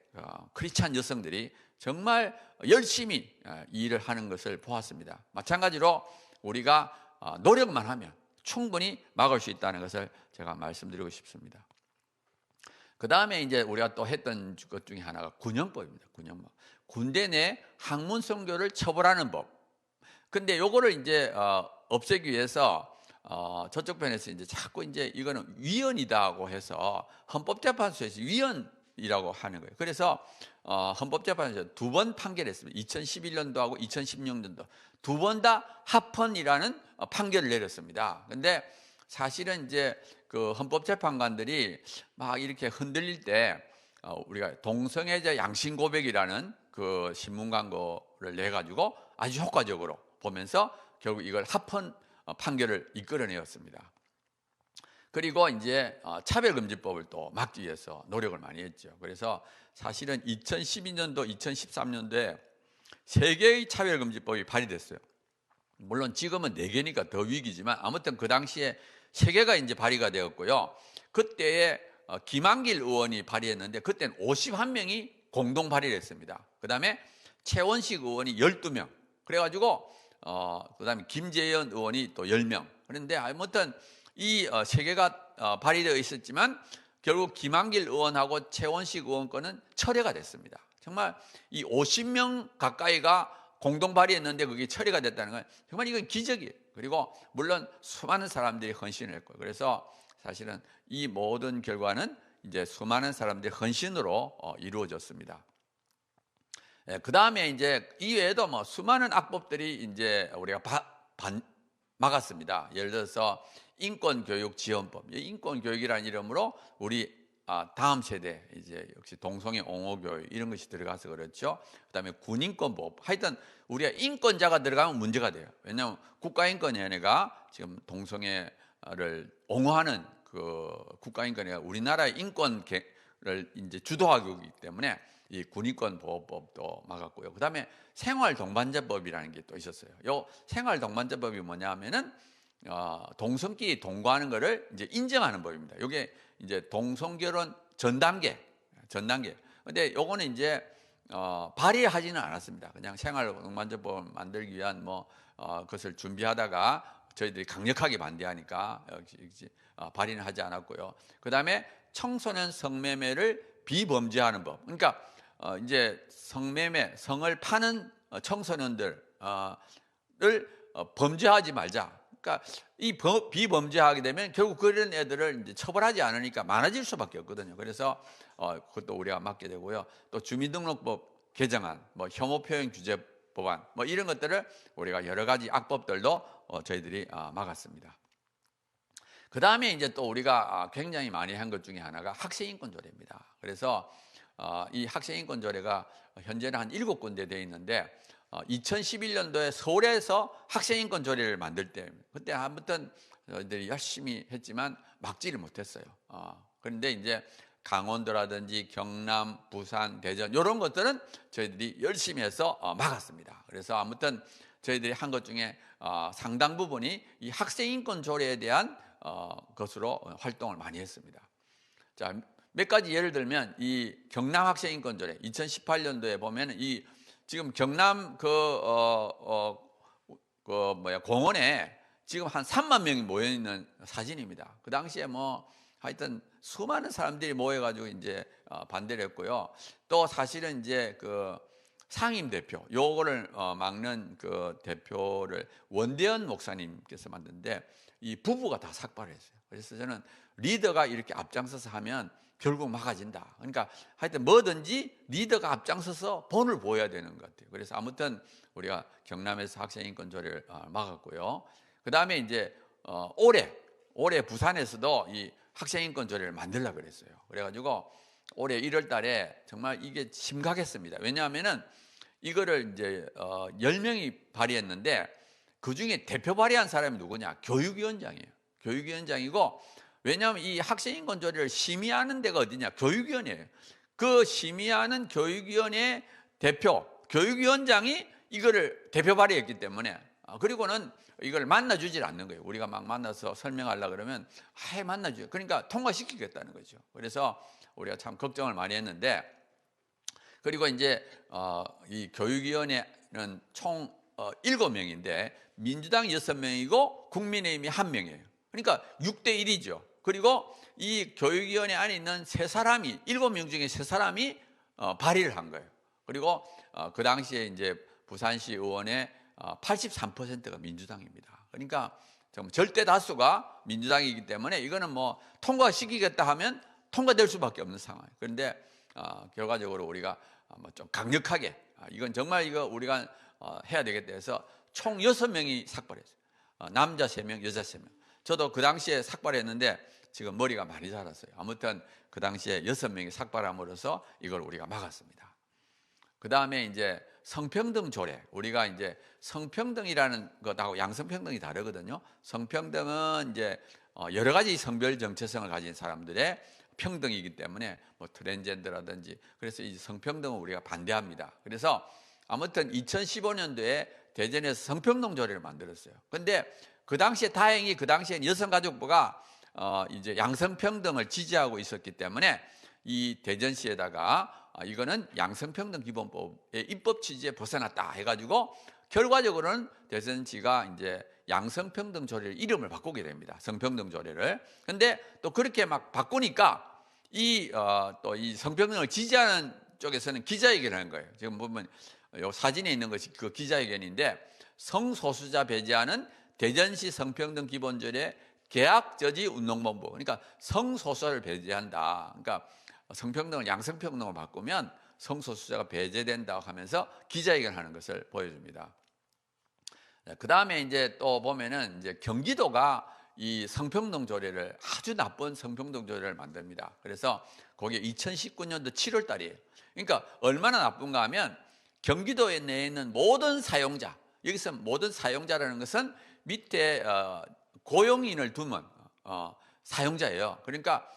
크리스찬 여성들이 정말 열심히 일을 하는 것을 보았습니다. 마찬가지로 우리가 노력만 하면 충분히 막을 수 있다는 것을 제가 말씀드리고 싶습니다. 그 다음에 이제 우리가 또 했던 것 중에 하나가 군형법입니다. 군형법. 군대 내 학문 선교를 처벌하는 법. 근데 요거를 이제 없애기 위해서 저쪽 편에서 이제 자꾸 이제 이거는 위헌이다고 해서 헌법재판소에서 위헌이라고 하는 거예요. 그래서 헌법재판소에서 2번 판결했습니다. 2011년도하고 2016년도 2번 다 합헌이라는 판결을 내렸습니다. 근데 사실은 이제 그 헌법재판관들이 막 이렇게 흔들릴 때 우리가 동성애자 양심 고백이라는 그 신문 광고를 내 가지고 아주 효과적으로 보면서 결국 이걸 합헌 판결을 이끌어내었습니다. 그리고 이제 차별금지법을 또 막기 위해서 노력을 많이 했죠. 그래서 사실은 2012년도, 2013년도에 3개의 차별금지법이 발의됐어요. 물론 지금은 4개니까 더 위기지만 아무튼 그 당시에 3개가 이제 발의가 되었고요. 그때에 김한길 의원이 발의했는데 그때는 51명이 공동 발의를 했습니다. 그 다음에 최원식 의원이 12명. 그래가지고 그 다음에 김재현 의원이 또 10명. 그런데 아무튼 이 3개가 발의되어 있었지만 결국 김한길 의원하고 최원식 의원 거는 철회가 됐습니다. 정말 이 50명 가까이가 공동 발의했는데 그게 처리가 됐다는 건 정말 이건 기적이에요. 그리고 물론 수많은 사람들이 헌신을 했고요. 그래서 사실은 이 모든 결과는 이제 수많은 사람들의 헌신으로 이루어졌습니다. 그 다음에 이제 이외에도 뭐 수많은 악법들이 이제 우리가 막았습니다. 예를 들어서 인권교육지원법, 인권교육이라는 이름으로 우리 다음 세대 이제 역시 동성애 옹호교육 이런 것이 들어가서 그렇죠. 그다음에 군인권법, 하여튼 우리가 인권자가 들어가면 문제가 돼요. 왜냐하면 국가인권위원회가 지금 동성애를 옹호하는 그 국가인권위가 우리나라의 인권을 이제 주도하고 있기 때문에 이 군인권보호법도 막았고요. 그다음에 생활동반자법이라는 게 또 있었어요. 요 생활동반자법이 뭐냐면은 동성끼리 동거하는 것을 이제 인정하는 법입니다. 이게 이제 동성결혼 전 단계. 근데 요거는 이제 발의하지는 않았습니다. 그냥 생활동반자법을 만들기 위한 그것을 준비하다가 저희들이 강력하게 반대하니까 발의는 하지 않았고요. 그 다음에 청소년 성매매를 비범죄하는 법. 그러니까 이제 성매매, 성을 파는 청소년들을 범죄하지 말자. 그러니까 이 비범죄하게 되면 결국 그런 애들을 이제 처벌하지 않으니까 많아질 수밖에 없거든요. 그래서 그것도 우리가 막게 되고요. 또 주민등록법 개정안, 혐오 표현 규제 법안, 이런 것들을 우리가 여러 가지 악법들도 저희들이 막았습니다. 그 다음에 이제 또 우리가 굉장히 많이 한 것 중에 하나가 학생인권조례입니다. 그래서 이 학생인권조례가 현재는 한 7군데 되어 있는데 2011년도에 서울에서 학생인권조례를 만들 때 그때 아무튼 저희들이 열심히 했지만 막지를 못했어요. 그런데 이제 강원도라든지 경남, 부산, 대전 이런 것들은 저희들이 열심히 해서 막았습니다. 그래서 아무튼 저희들이 한 것 중에 상당 부분이 이 학생인권조례에 대한 것으로 활동을 많이 했습니다. 자, 몇 가지 예를 들면 이 경남 학생인권조례 2018년도에 보면 이 지금 경남 공원에 지금 한 3만 명이 모여 있는 사진입니다. 그 당시에 하여튼 수많은 사람들이 모여가지고 이제 반대를 했고요. 또 사실은 이제 그 상임 대표, 요거를 막는 그 대표를 원대현 목사님께서 만드는데 이 부부가 다 삭발을 했어요. 그래서 저는 리더가 이렇게 앞장서서 하면 결국 막아진다. 그러니까 하여튼 뭐든지 리더가 앞장서서 본을 보여야 되는 것 같아요. 그래서 아무튼 우리가 경남에서 학생인권조례를 막았고요. 그 다음에 이제 올해 부산에서도 이 학생인권조례를 만들려고 그랬어요. 그래가지고 올해 1월 달에 정말 이게 심각했습니다. 왜냐하면은 이거를 이제 10명이 발의했는데 그 중에 대표 발의한 사람이 누구냐? 교육위원장이에요. 교육위원장이고 왜냐하면 이 학생인권조례를 심의하는 데가 어디냐? 교육위원회예요. 그 심의하는 교육위원회 대표, 교육위원장이 이거를 대표 발의했기 때문에 그리고는 이걸 만나주질 않는 거예요. 우리가 막 만나서 설명하려고 그러면 아예 만나줘요. 그러니까 통과시키겠다는 거죠. 그래서 우리가 참 걱정을 많이 했는데 그리고 이제 이 교육위원회는 총 7명인데 민주당 6명이고 국민의힘이 1명이에요. 그러니까 6대 1이죠. 그리고 이 교육위원회 안에 있는 3사람이 7명 중에 3사람이 발의를 한 거예요. 그리고 그 당시에 이제 부산시 의원의 83%가 민주당입니다. 그러니까 정말 절대 다수가 민주당이기 때문에 이거는 통과시키겠다 하면 통과될 수밖에 없는 상황이에요. 그런데 결과적으로 우리가 좀 강력하게 이건 정말 이거 우리가 해야 되겠다 해서 총 6명이 삭발했어요. 남자 3명, 여자 3명. 저도 그 당시에 삭발했는데 지금 머리가 많이 자랐어요. 아무튼 그 당시에 6명이 삭발함으로써 이걸 우리가 막았습니다. 그 다음에 이제 성평등 조례. 우리가 이제 성평등이라는 것하고 양성평등이 다르거든요. 성평등은 이제 여러 가지 성별 정체성을 가진 사람들의 평등이기 때문에 트랜스젠더라든지 그래서 이 성평등은 우리가 반대합니다. 그래서 아무튼 2015년도에 대전에서 성평등 조례를 만들었어요. 근데 그 당시에 다행히 그 당시엔 여성가족부가 이제 양성평등을 지지하고 있었기 때문에 이 대전시에다가 이거는 양성평등 기본법의 입법 취지에 벗어났다 해가지고 결과적으로는 대전시가 이제 양성평등 조례를 이름을 바꾸게 됩니다. 성평등 조례를. 근데 또 그렇게 막 바꾸니까 또 이 성평등을 지지하는 쪽에서는 기자회견을 한 거예요. 지금 보면 요 사진에 있는 것이 그 기자회견인데 성소수자 배제하는 대전시 성평등 기본조례 계약저지 운동본부. 그러니까 성소수자를 배제한다. 그러니까 성평등을 양성평등으로 바꾸면 성소수자가 배제된다고 하면서 기자회견하는 것을 보여줍니다. 그 다음에 이제 또 보면은 이제 경기도가 이 성평등 조례를 아주 나쁜 성평등 조례를 만듭니다. 그래서 거기에 2019년도 7월 달이에요. 그러니까 얼마나 나쁜가 하면 경기도에 내에 있는 모든 사용자, 여기서 모든 사용자라는 것은 밑에 고용인을 두면 사용자예요. 그러니까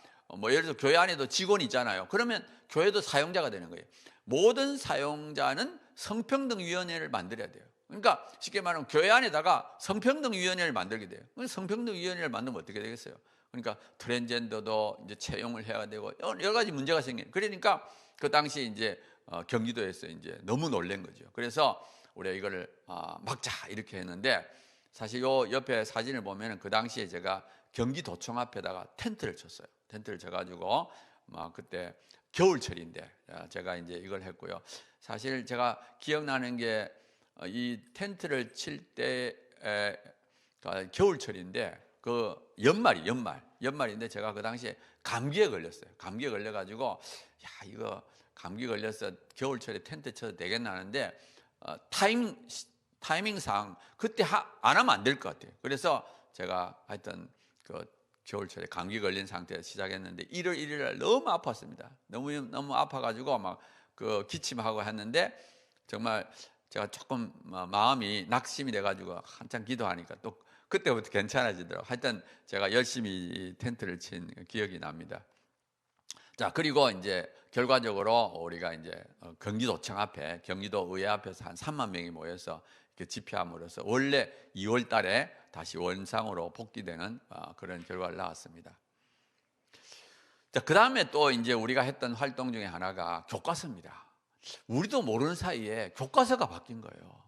예를 들어 교회 안에도 직원이 있잖아요. 그러면 교회도 사용자가 되는 거예요. 모든 사용자는 성평등위원회를 만들어야 돼요. 그러니까 쉽게 말하면 교회 안에다가 성평등위원회를 만들게 돼요. 성평등위원회를 만들면 어떻게 되겠어요? 그러니까 트랜스젠더도 이제 채용을 해야 되고 여러 가지 문제가 생겨요. 그러니까 그 당시에 이제 경기도에서 이제 너무 놀란 거죠. 그래서 우리가 이거를 막자 이렇게 했는데, 사실 요 옆에 사진을 보면은 그 당시에 제가 경기도청 앞에다가 텐트를 쳤어요. 텐트를 쳐가지고 막 그때 겨울철인데 제가 이제 이걸 했고요. 사실 제가 기억나는 게 이 텐트를 칠 때 겨울철인데 그 연말인데 제가 그 당시에 감기에 걸렸어요. 감기에 걸려가지고 야 이거 감기 걸려서 겨울철에 텐트 쳐도 되겠나 하는데 타이밍상 그때 안 하면 안 될 것 같아요. 그래서 제가 하여튼 그 겨울철에 감기 걸린 상태에서 시작했는데 1월 1일 날 너무 아팠습니다. 너무 아파가지고 막 그 기침하고 했는데 정말 제가 조금 마음이 낙심이 돼가지고 한참 기도하니까 또 그때부터 괜찮아지더라고요. 하여튼 제가 열심히 텐트를 친 기억이 납니다. 자, 그리고 이제 결과적으로 우리가 이제 경기도청 앞에, 경기도 의회 앞에서 한 3만 명이 모여서 이렇게 집회함으로써 원래 2월 달에 다시 원상으로 복귀되는 그런 결과를 나왔습니다. 자, 그 다음에 또 이제 우리가 했던 활동 중에 하나가 교과서입니다. 우리도 모르는 사이에 교과서가 바뀐 거예요.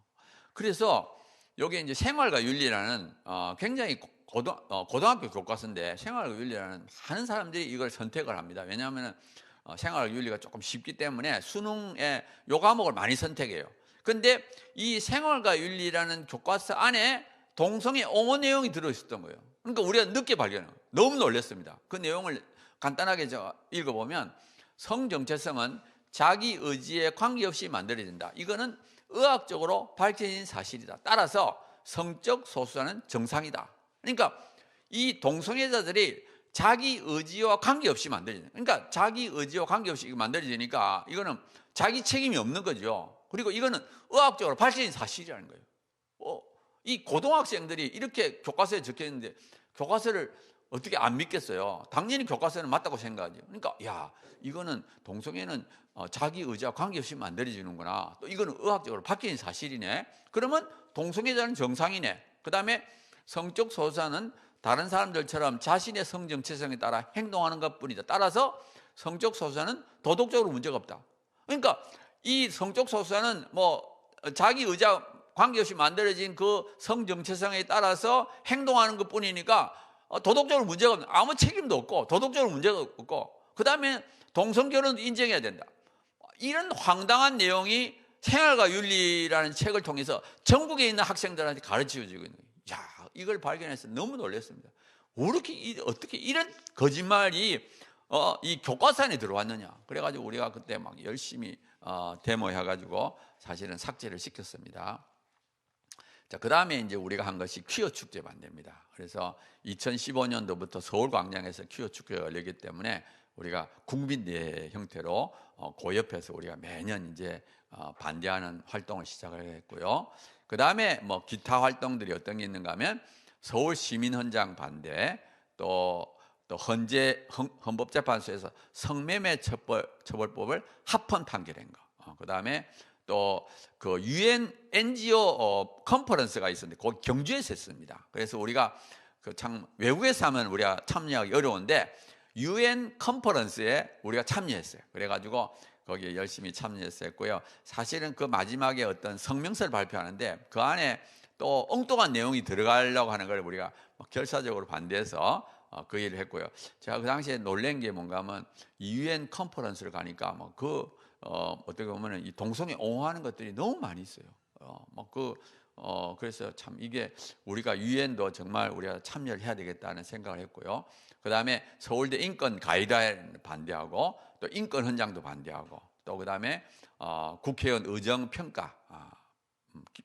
그래서 여기 이제 생활과 윤리라는 굉장히 고등학교 교과서인데, 생활과 윤리라는 많은 사람들이 이걸 선택을 합니다. 왜냐하면 생활과 윤리가 조금 쉽기 때문에 수능에 요 과목을 많이 선택해요. 근데 이 생활과 윤리라는 교과서 안에 동성애 옹호 내용이 들어있었던 거예요. 그러니까 우리가 늦게 발견해요. 너무 놀랐습니다. 그 내용을 간단하게 읽어보면, 성정체성은 자기 의지에 관계없이 만들어진다. 이거는 의학적으로 밝혀진 사실이다. 따라서 성적 소수자는 정상이다. 그러니까 이 동성애자들이 자기 의지와 관계없이 만들어진다. 그러니까 자기 의지와 관계없이 만들어지니까 이거는 자기 책임이 없는 거죠. 그리고 이거는 의학적으로 밝혀진 사실이라는 거예요. 이 고등학생들이 이렇게 교과서에 적혀 있는데 교과서를 어떻게 안 믿겠어요? 당연히 교과서는 맞다고 생각하죠. 그러니까 야, 이거는 동성애는 자기 의지와 관계없이 만들어지는구나. 또 이거는 의학적으로 밝혀진 사실이네. 그러면 동성애자는 정상이네. 그 다음에 성적 소수자는 다른 사람들처럼 자신의 성정체성에 따라 행동하는 것뿐이다. 따라서 성적 소수자는 도덕적으로 문제가 없다. 그러니까 이 성적 소수자는 자기 의지와 관계없이 만들어진 그 성정체성에 따라서 행동하는 것뿐이니까 도덕적으로 문제가 없는, 아무 책임도 없고 도덕적으로 문제가 없고, 그 다음에 동성결혼도 인정해야 된다. 이런 황당한 내용이 생활과 윤리라는 책을 통해서 전국에 있는 학생들한테 가르쳐지고 있는 거예요. 야, 이걸 발견해서 너무 놀랐습니다. 어떻게 이런 거짓말이 이 교과서 안에 들어왔느냐. 그래가지고 우리가 그때 막 열심히 데모해가지고 사실은 삭제를 시켰습니다. 자, 그 다음에 이제 우리가 한 것이 퀴어 축제 반대입니다. 그래서 2015년도부터 서울광장에서 퀴어 축제가 열리기 때문에 우리가 국민대회 형태로 그 옆에서 우리가 매년 이제 반대하는 활동을 시작을 했고요. 그 다음에 기타 활동들이 어떤 게 있는가 하면 서울 시민헌장 반대, 또 헌법재판소에서 성매매 처벌법을 합헌 판결한 거. 그 다음에 또 그 UN NGO 컨퍼런스가 있었는데 거기 경주에서 했습니다. 그래서 우리가 그 참 외국에서 하면 우리가 참여하기 어려운데 UN 컨퍼런스에 우리가 참여했어요. 그래가지고 거기에 열심히 참여했었고요. 사실은 그 마지막에 어떤 성명서를 발표하는데 그 안에 또 엉뚱한 내용이 들어가려고 하는 걸 우리가 결사적으로 반대해서 그 일을 했고요. 제가 그 당시에 놀란 게 뭔가 하면 이 UN 컨퍼런스를 가니까 어떻게 보면 이 동성애 옹호하는 것들이 너무 많이 있어요. 그래서 참 이게 우리가 유엔도 정말 우리가 참여를 해야 되겠다는 생각을 했고요. 그 다음에 서울대 인권 가이드라인 반대하고 또 인권 헌장도 반대하고 또 그 다음에 국회의원 의정 평가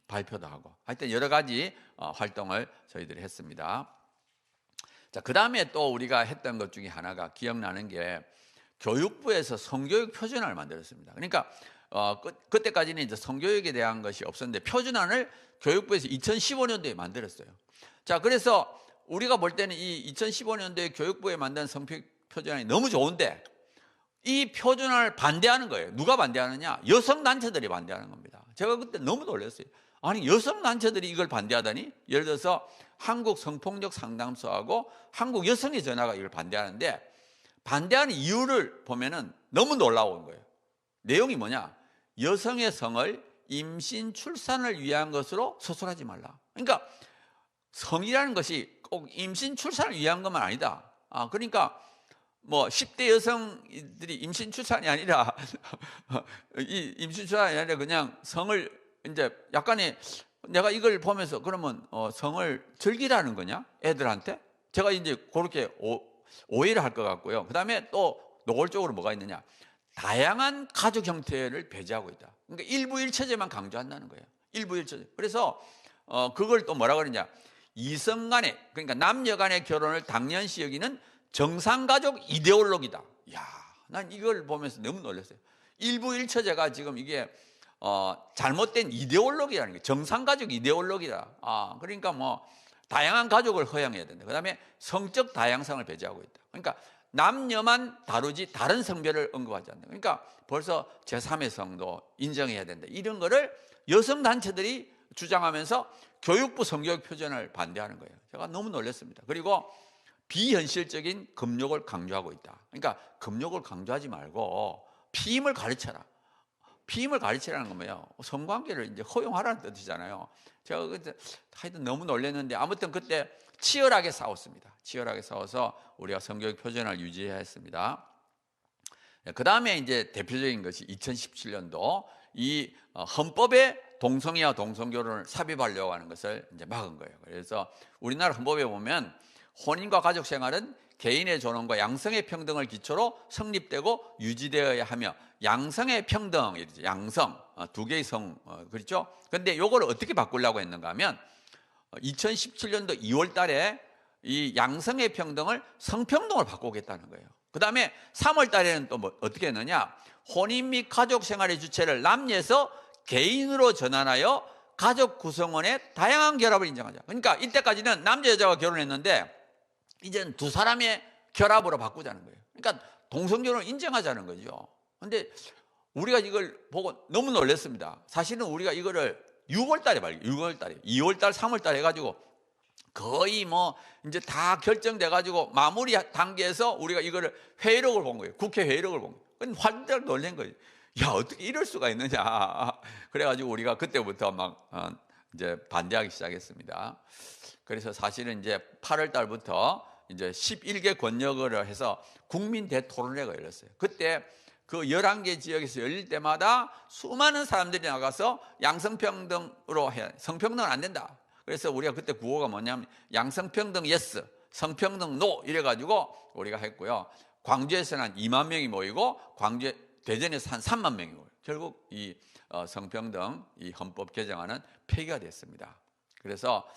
발표도 하고 하여튼 여러 가지 활동을 저희들이 했습니다. 자, 그 다음에 또 우리가 했던 것 중에 하나가 기억나는 게 교육부에서 성교육 표준안을 만들었습니다. 그러니까 그때까지는 이제 성교육에 대한 것이 없었는데 표준안을 교육부에서 2015년도에 만들었어요. 자, 그래서 우리가 볼 때는 이 2015년도에 교육부에 만든 성교육 표준안이 너무 좋은데 이 표준안을 반대하는 거예요. 누가 반대하느냐? 여성단체들이 반대하는 겁니다. 제가 그때 너무 놀랐어요. 아니 여성 단체들이 이걸 반대하다니? 예를 들어서 한국 성폭력 상담소하고 한국 여성의 전화가 이걸 반대하는데 반대하는 이유를 보면은 너무 놀라운 거예요. 내용이 뭐냐? 여성의 성을 임신 출산을 위한 것으로 서술하지 말라. 그러니까 성이라는 것이 꼭 임신 출산을 위한 것만 아니다. 그러니까 뭐 10대 여성들이 임신 출산이 아니라 이 임신 출산이 아니라 그냥 성을 이제 약간의 내가 이걸 보면서 그러면 성을 즐기라는 거냐? 애들한테? 제가 이제 그렇게 오해를 할 것 같고요. 그 다음에 또 노골적으로 뭐가 있느냐? 다양한 가족 형태를 배제하고 있다. 그러니까 일부일체제만 강조한다는 거예요. 일부일체제. 그래서 그걸 또 뭐라 그러냐? 이성 간의, 그러니까 남녀 간의 결혼을 당연시 여기는 정상가족 이데올로기다. 이야, 난 이걸 보면서 너무 놀랐어요. 일부일처제가 지금 이게 잘못된 이데올로기라는 거예요. 정상가족 이데올로기다. 그러니까 뭐 다양한 가족을 허용해야 된다. 그 다음에 성적 다양성을 배제하고 있다. 그러니까 남녀만 다루지 다른 성별을 언급하지 않는다. 그러니까 벌써 제3의 성도 인정해야 된다. 이런 거를 여성단체들이 주장하면서 교육부 성교육 표준을 반대하는 거예요. 제가 너무 놀랐습니다. 그리고 비현실적인 금욕을 강조하고 있다. 그러니까 금욕을 강조하지 말고 피임을 가르쳐라. 피임을 가르치라는 건 뭐예요? 성관계를 이제 허용하라는 뜻이잖아요. 제가 그때 하여튼 너무 놀랐는데 아무튼 그때 치열하게 싸웠습니다. 치열하게 싸워서 우리가 성교육 표준을 유지해야 했습니다. 그 다음에 이제 대표적인 것이 2017년도 이 헌법에 동성애와 동성결혼을 삽입하려고 하는 것을 이제 막은 거예요. 그래서 우리나라 헌법에 보면 혼인과 가족 생활은 개인의 존엄과 양성의 평등을 기초로 성립되고 유지되어야 하며 양성의 평등, 양성, 두 개의 성, 그렇죠? 근데 요걸 어떻게 바꾸려고 했는가 하면 2017년도 2월 달에 이 양성의 평등을 성평등으로 바꾸겠다는 거예요. 그 다음에 3월 달에는 또 뭐 어떻게 했느냐? 혼인 및 가족 생활의 주체를 남녀에서 개인으로 전환하여 가족 구성원의 다양한 결합을 인정하자. 그러니까 이때까지는 남자 여자가 결혼했는데 이제는 두 사람의 결합으로 바꾸자는 거예요. 그러니까 동성결혼을 인정하자는 거죠. 그런데 우리가 이걸 보고 너무 놀랐습니다. 사실은 우리가 이거를 6월 달에 발견, 6월 달에, 2월 달, 3월 달에 해가지고 거의 뭐 이제 다 결정돼 가지고 마무리 단계에서 우리가 이거를 회의록을 본 거예요. 국회 회의록을 본 거예요. 환들 놀란 거예요. 야, 어떻게 이럴 수가 있느냐. 그래가지고 우리가 그때부터 막 이제 반대하기 시작했습니다. 그래서 사실은 이제 8월 달부터 이제 11개 권역을 해서 국민 대토론회가 열렸어요. 그때 그 11개 지역에서 열릴 때마다 수많은 사람들이 나가서 양성평등으로 해. 성평등은 안 된다. 그래서 우리가 그때 구호가 뭐냐면 양성평등 예스, 성평등 노 이래가지고 우리가 했고요. 광주에서는 한 2만 명이 모이고 대전에서 한 3만 명이 모여요. 결국 이 성평등 이 헌법 개정안은 폐기가 됐습니다. 그래서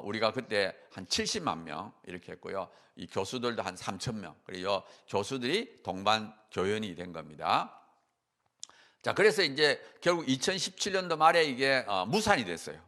우리가 그때 한 70만 명 이렇게 했고요. 이 교수들도 한 3천 명. 그리고 교수들이 동반 교연이 된 겁니다. 자, 그래서 이제 결국 2017년도 말에 이게 무산이 됐어요.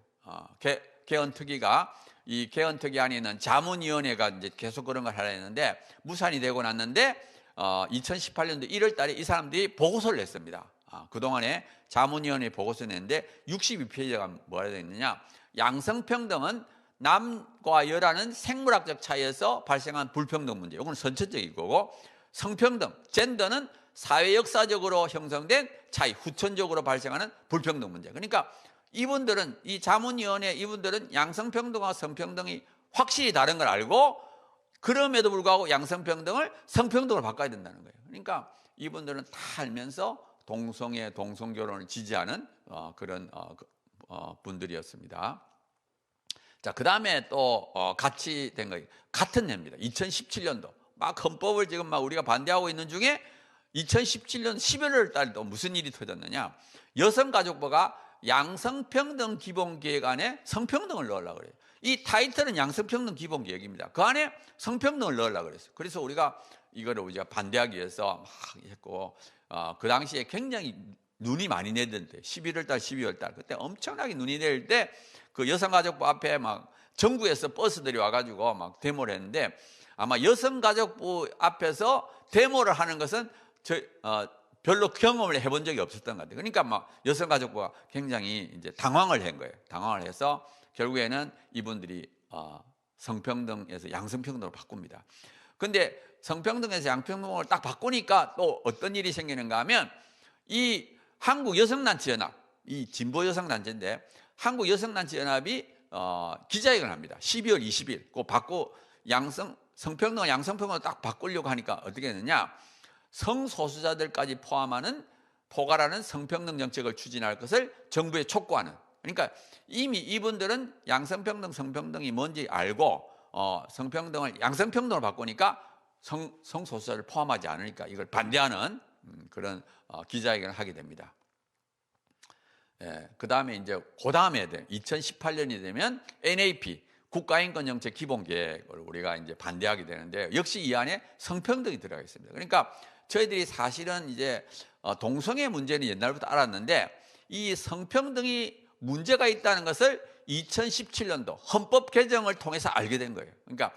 개헌특위가 이 개헌특위 안에 있는 자문위원회가 이제 계속 그런 걸 하려 했는데 무산이 되고 났는데 2018년도 1월 달에 이 사람들이 보고서를 냈습니다. 그동안에 자문위원회 보고서를 냈는데 62페이지가 뭐라 되어 있느냐. 양성평등은 남과 여라는 생물학적 차이에서 발생한 불평등 문제. 이건 선천적인 거고 성평등, 젠더는 사회 역사적으로 형성된 차이, 후천적으로 발생하는 불평등 문제. 그러니까 이분들은 이 자문위원회 이분들은 양성평등과 성평등이 확실히 다른 걸 알고 그럼에도 불구하고 양성평등을 성평등으로 바꿔야 된다는 거예요. 그러니까 이분들은 다 알면서 동성애, 동성결혼을 지지하는 그런 분들이었습니다. 자, 그 다음에 또 같이 된 거예요. 같은 해입니다. 2017년도 막 헌법을 지금 막 우리가 반대하고 있는 중에 2017년 11월 달도 무슨 일이 터졌느냐. 여성가족부가 양성평등 기본계획 안에 성평등을 넣으려고 그래요. 이 타이틀은 양성평등 기본계획입니다. 그 안에 성평등을 넣으려고 그랬어요. 그래서 우리가 이거를 우리가 반대하기 위해서 막 했고 그 당시에 굉장히 눈이 많이 내던 때 11월 달, 12월 달 그때 엄청나게 눈이 내릴 때 그 여성가족부 앞에 막 전국에서 버스들이 와가지고 막 데모를 했는데 아마 여성가족부 앞에서 데모를 하는 것은 별로 경험을 해본 적이 없었던 것 같아요. 그러니까 막 여성가족부가 굉장히 이제 당황을 한 거예요. 당황을 해서 결국에는 이분들이 성평등에서 양성평등으로 바꿉니다. 근데 성평등에서 양평등을 딱 바꾸니까 또 어떤 일이 생기는가 하면 이 한국여성단체연합, 이 진보여성단체인데 한국여성단체연합이 기자회견을 합니다. 12월 20일. 그 바꾸 성평등을 양성평등으로 딱 바꾸려고 하니까 어떻게 했느냐? 성소수자들까지 포괄하는 성평등 정책을 추진할 것을 정부에 촉구하는. 그러니까 이미 이분들은 양성평등, 성평등이 뭔지 알고 성평등을 양성평등으로 바꾸니까 성소수자를 포함하지 않으니까 이걸 반대하는 그런 기자회견을 하게 됩니다. 그 다음에 이제 그 다음에 2018년이 되면 NAP 국가인권정책 기본계획을 우리가 이제 반대하게 되는데 역시 이 안에 성평등이 들어가 있습니다. 그러니까 저희들이 사실은 이제 동성애 문제는 옛날부터 알았는데 이 성평등이 문제가 있다는 것을 2017년도 헌법 개정을 통해서 알게 된 거예요. 그러니까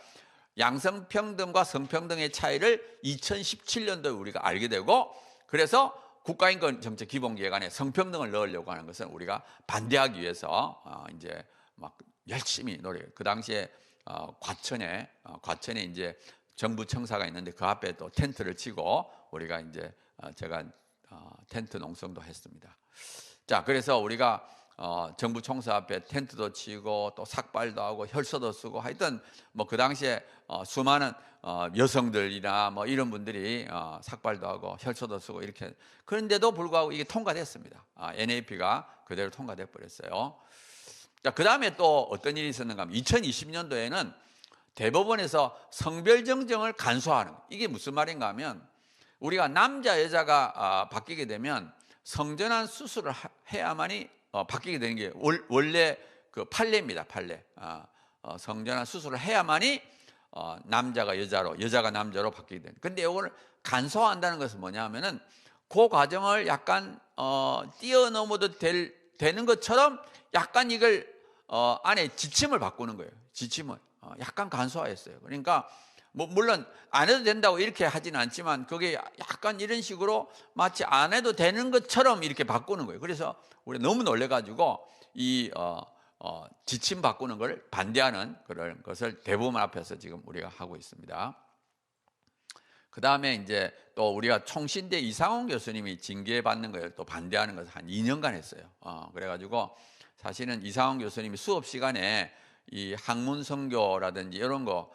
양성평등과 성평등의 차이를 2017년도에 우리가 알게 되고 그래서 국가인권정책 기본계획 안에 성평등을 넣으려고 하는 것은 우리가 반대하기 위해서 이제 막 열심히 노력해요. 그 당시에 과천에 이제 정부 청사가 있는데 그 앞에 또 텐트를 치고 우리가 이제 제가 텐트 농성도 했습니다. 자, 그래서 우리가 정부 청사 앞에 텐트도 치고 또 삭발도 하고 혈서도 쓰고 하여튼 뭐 그 당시에 수많은 여성들이나 뭐 이런 분들이 삭발도 하고 혈서도 쓰고 이렇게 그런데도 불구하고 이게 통과됐습니다. NAP가 그대로 통과돼 버렸어요. 자, 그 다음에 또 어떤 일이 있었는가 하면 2020년도에는 대법원에서 성별 정정을 간소화하는 이게 무슨 말인가 하면 우리가 남자 여자가 바뀌게 되면 성전환 수술을 해야만이 바뀌게 되는 게 원래 그 판례입니다. 판례. 성전환 수술을 해야만이 남자가 여자로, 여자가 남자로 바뀌게 되는. 근데 이걸 간소화한다는 것은 뭐냐 하면은 그 과정을 약간 뛰어넘어도 되는 것처럼 약간 이걸 안에 지침을 바꾸는 거예요. 지침을 약간 간소화했어요. 그러니까 뭐 물론 안 해도 된다고 이렇게 하지는 않지만 그게 약간 이런 식으로 마치 안 해도 되는 것처럼 이렇게 바꾸는 거예요. 그래서 우리 너무 놀래가지고 이 지침 바꾸는 걸 반대하는 그런 것을 대법원 앞에서 지금 우리가 하고 있습니다. 그 다음에 이제 또 우리가 총신대 이상훈 교수님이 징계받는 걸 또 반대하는 것을 한 2년간 했어요. 그래가지고 사실은 이상훈 교수님이 수업 시간에 이 학문성교라든지 이런 거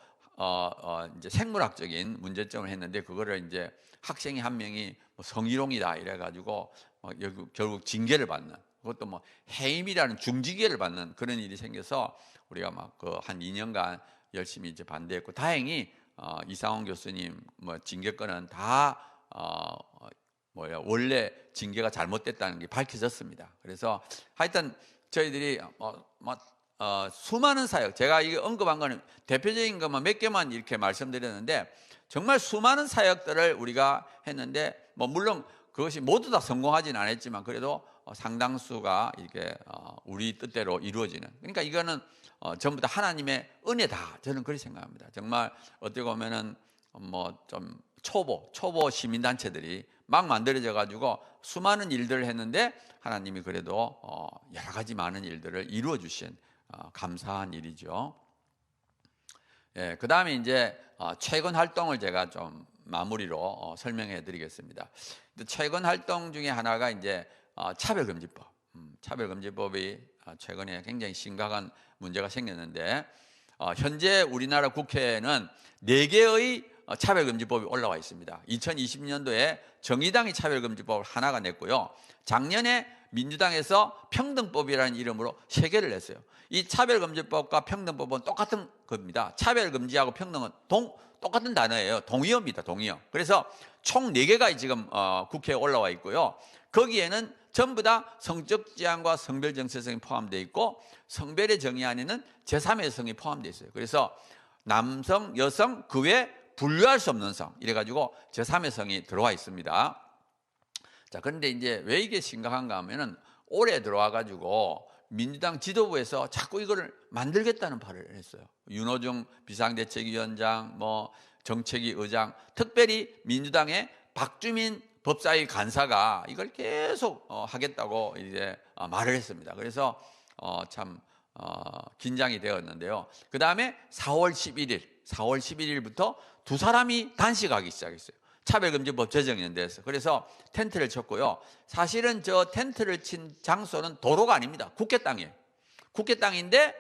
이제 생물학적인 문제점을 했는데 그거를 이제 학생이 한 명이 뭐 성희롱이다 이래가지고 결국 징계를 받는 그것도 뭐 해임이라는 중징계를 받는 그런 일이 생겨서 우리가 막 그 한 2년간 열심히 이제 반대했고 다행히 이상훈 교수님 뭐 징계권은 다 원래 징계가 잘못됐다는 게 밝혀졌습니다. 그래서 하여튼 저희들이 수많은 사역, 제가 이게 언급한 거는 대표적인 것만 몇 개만 이렇게 말씀드렸는데 정말 수많은 사역들을 우리가 했는데 뭐 물론 그것이 모두 다 성공하지는 않았지만 그래도 상당수가 이렇게 우리 뜻대로 이루어지는 그러니까 이거는 전부 다 하나님의 은혜다 저는 그렇게 생각합니다. 정말 어떻게 보면은 뭐 좀 초보 시민단체들이 막 만들어져 가지고 수많은 일들을 했는데 하나님이 그래도 여러 가지 많은 일들을 이루어 주신 감사한 일이죠. 예, 그 다음에 이제 최근 활동을 제가 좀 마무리로 설명해 드리겠습니다. 최근 활동 중에 하나가 이제 차별금지법. 차별금지법이 최근에 굉장히 심각한 문제가 생겼는데 현재 우리나라 국회에는 4개의 차별금지법이 올라와 있습니다. 2020년도에 정의당이 차별금지법을 하나가 냈고요. 작년에 민주당에서 평등법이라는 이름으로 3개를 냈어요. 이 차별금지법과 평등법은 똑같은 겁니다. 차별금지하고 평등은 똑같은 단어예요. 동의어입니다. 동의어. 그래서 총 4개가 지금 국회에 올라와 있고요. 거기에는 전부 다 성적 지향과 성별 정체성이 포함되어 있고 성별의 정의 안에는 제3의 성이 포함되어 있어요. 그래서 남성, 여성, 그 외 분류할 수 없는 성 이래가지고 제3의 성이 들어와 있습니다. 자, 그런데 이제 왜 이게 심각한가 하면은 올해 들어와가지고 민주당 지도부에서 자꾸 이거를 만들겠다는 발언을 했어요. 윤호중 비상대책위원장, 뭐 정책위 의장, 특별히 민주당의 박주민 법사위 간사가 이걸 계속 하겠다고 이제 말을 했습니다. 그래서 참 긴장이 되었는데요. 그 다음에 4월 11일부터 두 사람이 단식하기 시작했어요. 차별금지법 제정연대에서. 그래서 텐트를 쳤고요. 사실은 저 텐트를 친 장소는 도로가 아닙니다. 국회 땅이에요. 국회 땅인데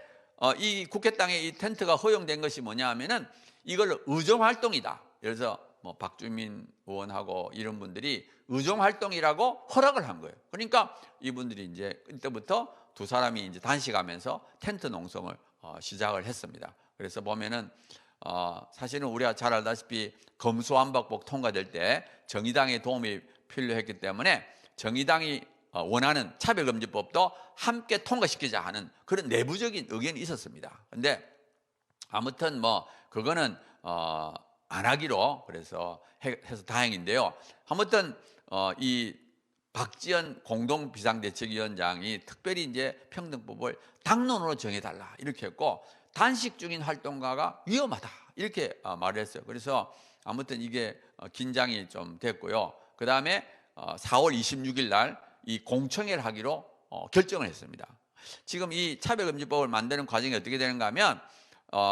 이 국회 땅에 이 텐트가 허용된 것이 뭐냐 하면은 이걸 의정활동이다. 그래서 뭐 박주민 의원하고 이런 분들이 의정활동이라고 허락을 한 거예요. 그러니까 이분들이 이제 그때부터 두 사람이 이제 단식하면서 텐트 농성을 시작을 했습니다. 그래서 보면은 사실은 우리가 잘 알다시피 검수완박법 통과될 때 정의당의 도움이 필요했기 때문에 정의당이 원하는 차별금지법도 함께 통과시키자 하는 그런 내부적인 의견이 있었습니다. 근데 아무튼 뭐 그거는 안 하기로 그래서 해서 다행인데요. 아무튼 이 박지원 공동 비상대책위원장이 특별히 이제 평등법을 당론으로 정해달라 이렇게 했고, 단식 중인 활동가가 위험하다 이렇게 말을 했어요. 그래서 아무튼 이게 긴장이 좀 됐고요. 그 다음에 4월 26일 날 이 공청회를 하기로 결정을 했습니다. 지금 이 차별금지법을 만드는 과정이 어떻게 되는가 하면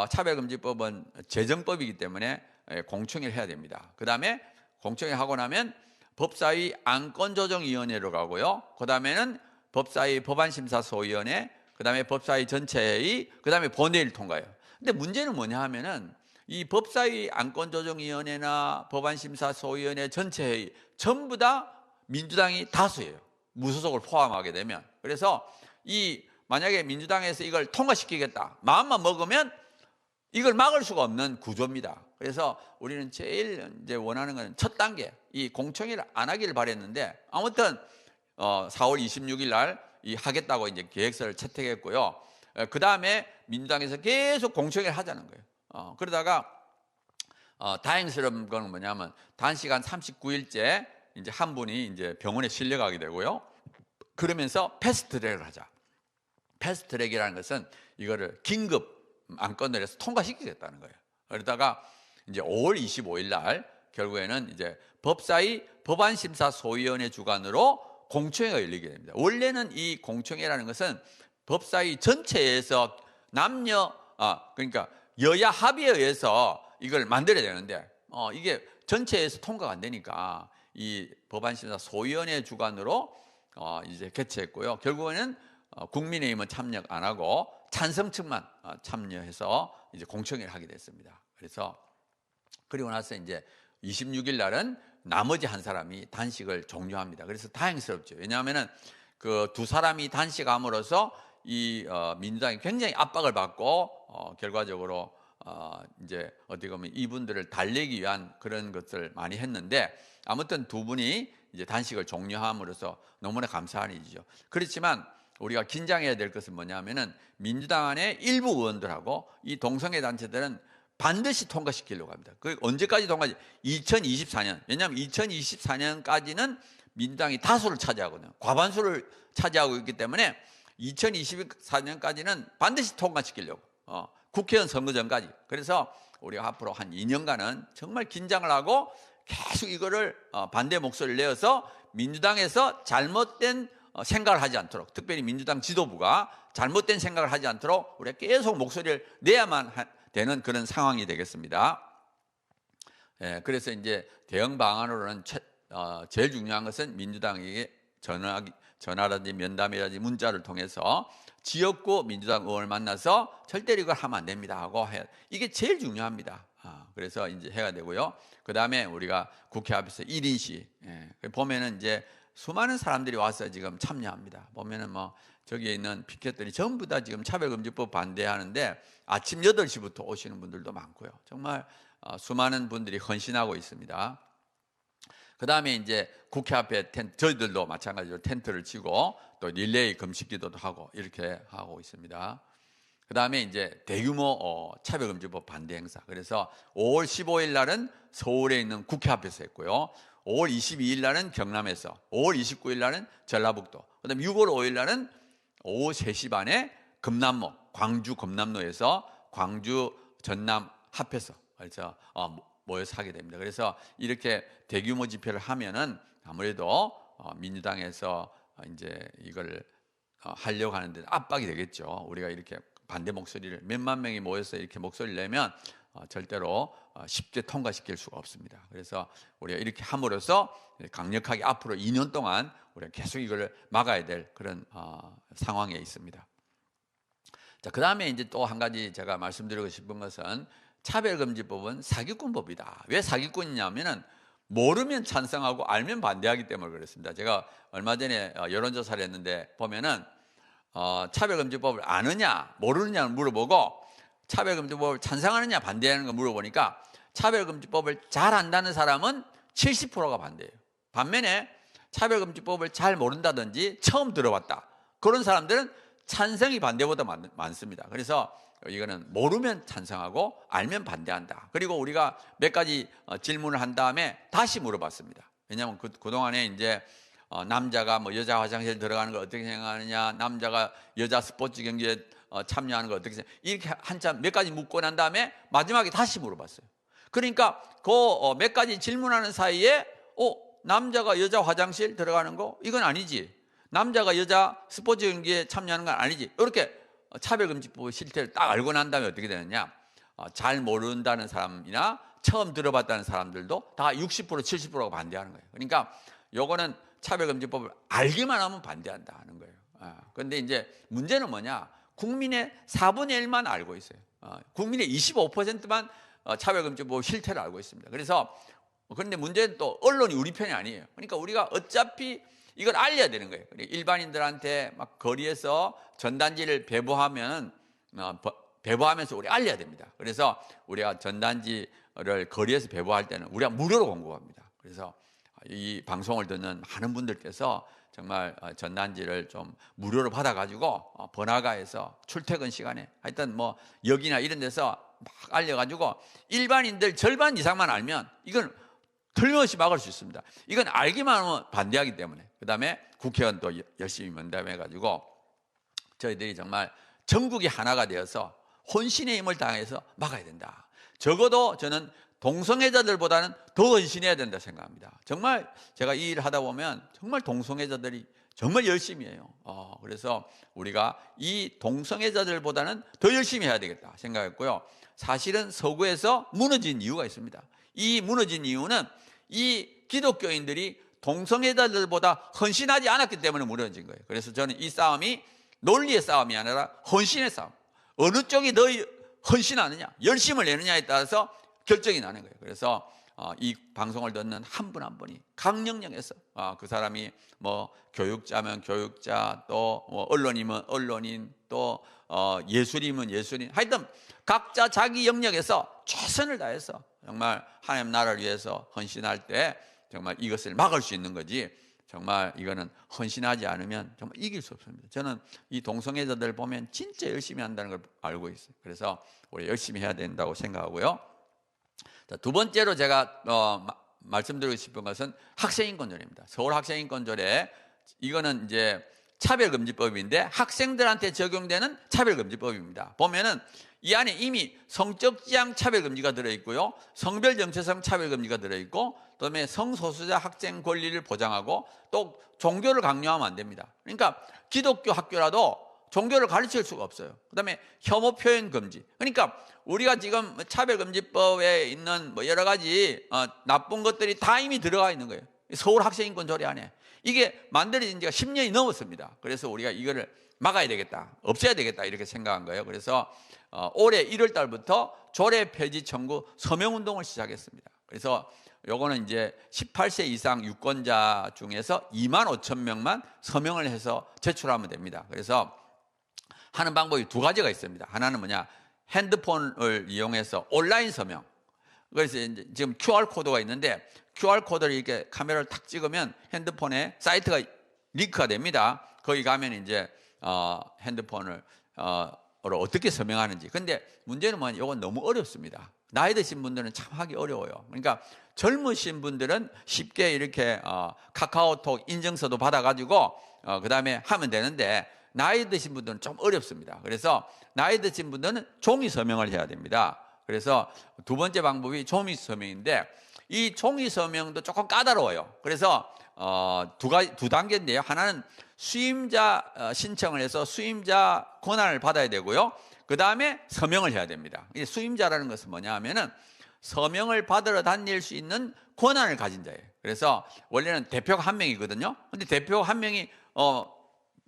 차별금지법은 제정법이기 때문에 공청회를 해야 됩니다. 그 다음에 공청회 하고 나면 법사위 안건조정위원회로 가고요. 그 다음에는 법사위 법안심사소위원회, 그 다음에 법사위 전체회의, 그 다음에 본회의를 통과해요. 근데 문제는 뭐냐 하면은 이 법사위 안건조정위원회나 법안심사소위원회 전체회의 전부 다 민주당이 다수예요. 무소속을 포함하게 되면. 그래서 만약에 민주당에서 이걸 통과시키겠다 마음만 먹으면 이걸 막을 수가 없는 구조입니다. 그래서 우리는 제일 이제 원하는 건 첫 단계, 이 공청회를 안 하기를 바랬는데, 아무튼 4월 26일 날 하겠다고 이제 계획서를 채택했고요. 그 다음에 민주당에서 계속 공청회를 하자는 거예요. 그러다가 다행스러운 건 뭐냐면 단시간 39일째 이제 한 분이 이제 병원에 실려가게 되고요. 그러면서 패스트트랙을 하자. 패스트트랙이라는 것은 이거를 긴급 안건을 해서 통과시키겠다는 거예요. 그러다가 이제 5월 25일 날 결국에는 이제 법사위 법안심사소위원회 주관으로 공청회가 열리게 됩니다. 원래는 이 공청회라는 것은 법사위 전체에서 그러니까 여야 합의에 의해서 이걸 만들어야 되는데 이게 전체에서 통과가 안 되니까 이 법안심사소위원회 주관으로 이제 개최했고요. 결국에는 국민의힘은 참여 안 하고 찬성 측만 참여해서 이제 공청회를 하게 됐습니다. 그래서 그리고 나서 이제 26일 날은 나머지 한 사람이 단식을 종료합니다. 그래서 다행스럽죠. 왜냐하면은 그 두 사람이 단식함으로써 이 민주당이 굉장히 압박을 받고 결과적으로 이제 어떻게 보면 이분들을 달래기 위한 그런 것을 많이 했는데, 아무튼 두 분이 이제 단식을 종료함으로써 너무나 감사한 일이죠. 그렇지만 우리가 긴장해야 될 것은 뭐냐면은 민주당 안에 일부 의원들하고 이 동성애 단체들은 반드시 통과시키려고 합니다. 그 언제까지 통과지? 2024년. 왜냐하면 2024년까지는 민주당이 다수를 차지하거든요. 과반수를 차지하고 있기 때문에 2024년까지는 반드시 통과시키려고. 국회의원 선거 전까지. 그래서 우리가 앞으로 한 2년간은 정말 긴장을 하고 계속 이거를 반대 목소리를 내어서 민주당에서 잘못된 생각을 하지 않도록, 특별히 민주당 지도부가 잘못된 생각을 하지 않도록 우리가 계속 목소리를 내야만 되는 그런 상황이 되겠습니다. 그래서 이제 대응 방안으로는 제일 중요한 것은 민주당에게 전화라든지 면담이라든지 문자를 통해서 지역구 민주당 의원을 만나서 절대로 이걸 하면 안 됩니다 하고 이게 제일 중요합니다. 그래서 이제 해야 되고요. 그 다음에 우리가 국회 앞에서 1인시 보면은 이제 수많은 사람들이 와서 지금 참여합니다. 보면은 뭐 저기에 있는 피켓들이 전부 다 지금 차별금지법 반대하는데 아침 8시부터 오시는 분들도 많고요. 정말 수많은 분들이 헌신하고 있습니다. 그 다음에 이제 국회 앞에 저희들도 마찬가지로 텐트를 치고 또 릴레이 금식기도도 하고 이렇게 하고 있습니다. 그 다음에 이제 대규모 차별금지법 반대 행사. 그래서 5월 15일 날은 서울에 있는 국회 앞에서 했고요. 5월 22일 날은 경남에서, 5월 29일 날은 전라북도, 그 다음에 6월 5일 날은 오후 3시 반에 금남로, 광주 금남로에서 광주 전남 합해서 그래서 모여서 하게 됩니다. 그래서 이렇게 대규모 집회를 하면은 아무래도 민주당에서 이제 이걸 하려고 하는데 압박이 되겠죠. 우리가 이렇게 반대 목소리를 몇만 명이 모여서 이렇게 목소리를 내면 절대로 쉽게 통과시킬 수가 없습니다. 그래서 우리가 이렇게 함으로써 강력하게 앞으로 2년 동안 우리가 계속 이걸 막아야 될 그런 상황에 있습니다. 자, 그 다음에 이제 또 한 가지 제가 말씀드리고 싶은 것은 차별금지법은 사기꾼법이다. 왜 사기꾼이냐면은 모르면 찬성하고 알면 반대하기 때문에 그렇습니다. 제가 얼마 전에 여론조사를 했는데 보면은 차별금지법을 아느냐 모르느냐를 물어보고 차별금지법을 찬성하느냐 반대하는 걸 물어보니까 차별금지법을 잘 안다는 사람은 70%가 반대예요. 반면에 차별금지법을 잘 모른다든지 처음 들어봤다 그런 사람들은 찬성이 반대보다 많습니다. 그래서 이거는 모르면 찬성하고 알면 반대한다. 그리고 우리가 몇 가지 질문을 한 다음에 다시 물어봤습니다. 왜냐하면 그동안에 이제 남자가 뭐 여자 화장실 들어가는 걸 어떻게 생각하느냐, 남자가 여자 스포츠 경기에 참여하는 걸 어떻게 생각하느냐, 이렇게 한참 몇 가지 묻고 난 다음에 마지막에 다시 물어봤어요. 그러니까 그 몇 가지 질문하는 사이에 남자가 여자 화장실 들어가는 거 이건 아니지, 남자가 여자 스포츠 경기에 참여하는 건 아니지, 이렇게 차별금지법의 실태를 딱 알고 난 다음에 어떻게 되느냐, 잘 모른다는 사람이나 처음 들어봤다는 사람들도 다 60% 70%가 반대하는 거예요. 그러니까 요거는 차별금지법을 알기만 하면 반대한다 하는 거예요. 그런데 이제 문제는 뭐냐, 국민의 4분의 1만 알고 있어요. 국민의 25%만 차별금지법 실태를 알고 있습니다. 그래서 그런데 문제는 또 언론이 우리 편이 아니에요. 그러니까 우리가 어차피 이걸 알려야 되는 거예요. 일반인들한테 막 거리에서 전단지를 배부하면 배부하면서 우리 알려야 됩니다. 그래서 우리가 전단지를 거리에서 배부할 때는 우리가 무료로 공급합니다. 그래서 이 방송을 듣는 많은 분들께서 정말 전단지를 좀 무료로 받아가지고 번화가에서 출퇴근 시간에 하여튼 뭐 역이나 이런 데서 막 알려가지고 일반인들 절반 이상만 알면 이건 틀림없이 막을 수 있습니다. 이건 알기만 하면 반대하기 때문에. 그 다음에 국회의원도 열심히 면담해가지고 저희들이 정말 전국이 하나가 되어서 혼신의 힘을 다해서 막아야 된다. 적어도 저는 동성애자들보다는 더 헌신해야 된다 생각합니다. 정말 제가 이 일을 하다 보면 정말 동성애자들이 정말 열심히 해요. 그래서 우리가 이 동성애자들보다는 더 열심히 해야 되겠다 생각했고요. 사실은 서구에서 무너진 이유가 있습니다. 이 무너진 이유는 이 기독교인들이 동성애자들보다 헌신하지 않았기 때문에 무너진 거예요. 그래서 저는 이 싸움이 논리의 싸움이 아니라 헌신의 싸움. 어느 쪽이 더 헌신하느냐, 열심을 내느냐에 따라서 결정이 나는 거예요. 그래서 이 방송을 듣는 한 분 한 분이 강령령해서 그 사람이 뭐 교육자면 교육자, 또 뭐 언론이면 언론인, 또 예술이면 예술인, 하여튼 각자 자기 영역에서 최선을 다해서 정말 하나님 나라를 위해서 헌신할 때 정말 이것을 막을 수 있는 거지, 정말 이거는 헌신하지 않으면 정말 이길 수 없습니다. 저는 이 동성애자들 보면 진짜 열심히 한다는 걸 알고 있어요. 그래서 우리 열심히 해야 된다고 생각하고요. 자, 두 번째로 제가 말씀드리고 싶은 것은 학생인권조례입니다. 서울 학생인권조례, 이거는 이제 차별금지법인데 학생들한테 적용되는 차별금지법입니다. 보면은 이 안에 이미 성적 지향 차별금지가 들어있고요, 성별 정체성 차별금지가 들어있고, 그다음에 성소수자 학생 권리를 보장하고, 또 종교를 강요하면 안 됩니다. 그러니까 기독교 학교라도 종교를 가르칠 수가 없어요. 그다음에 혐오 표현 금지. 그러니까 우리가 지금 차별금지법에 있는 뭐 여러 가지 나쁜 것들이 다 이미 들어가 있는 거예요. 서울 학생인권조례 안에. 이게 만들어진 지가 10년이 넘었습니다. 그래서 우리가 이거를 막아야 되겠다, 없애야 되겠다, 이렇게 생각한 거예요. 그래서 올해 1월 달부터 조례 폐지 청구 서명운동을 시작했습니다. 그래서 요거는 이제 18세 이상 유권자 중에서 2만 5천 명만 서명을 해서 제출하면 됩니다. 그래서 하는 방법이 두 가지가 있습니다. 하나는 뭐냐, 핸드폰을 이용해서 온라인 서명. 그래서 이제 지금 QR코드가 있는데 QR코드를 이렇게 카메라를 탁 찍으면 핸드폰에 사이트가 링크가 됩니다. 거기 가면 이제 핸드폰을 어떻게 서명하는지. 근데 문제는 뭐냐, 이건 너무 어렵습니다. 나이 드신 분들은 참 하기 어려워요. 그러니까 젊으신 분들은 쉽게 이렇게 카카오톡 인증서도 받아가지고 그 다음에 하면 되는데, 나이 드신 분들은 좀 어렵습니다. 그래서 나이 드신 분들은 종이 서명을 해야 됩니다. 그래서 두 번째 방법이 종이 서명인데, 이 종이 서명도 조금 까다로워요. 그래서 두 단계인데요. 하나는 수임자 신청을 해서 수임자 권한을 받아야 되고요. 그 다음에 서명을 해야 됩니다. 이 수임자라는 것은 뭐냐 하면은 서명을 받으러 다닐 수 있는 권한을 가진 자예요. 그래서 원래는 대표가 한 명이거든요. 근데 대표 한 명이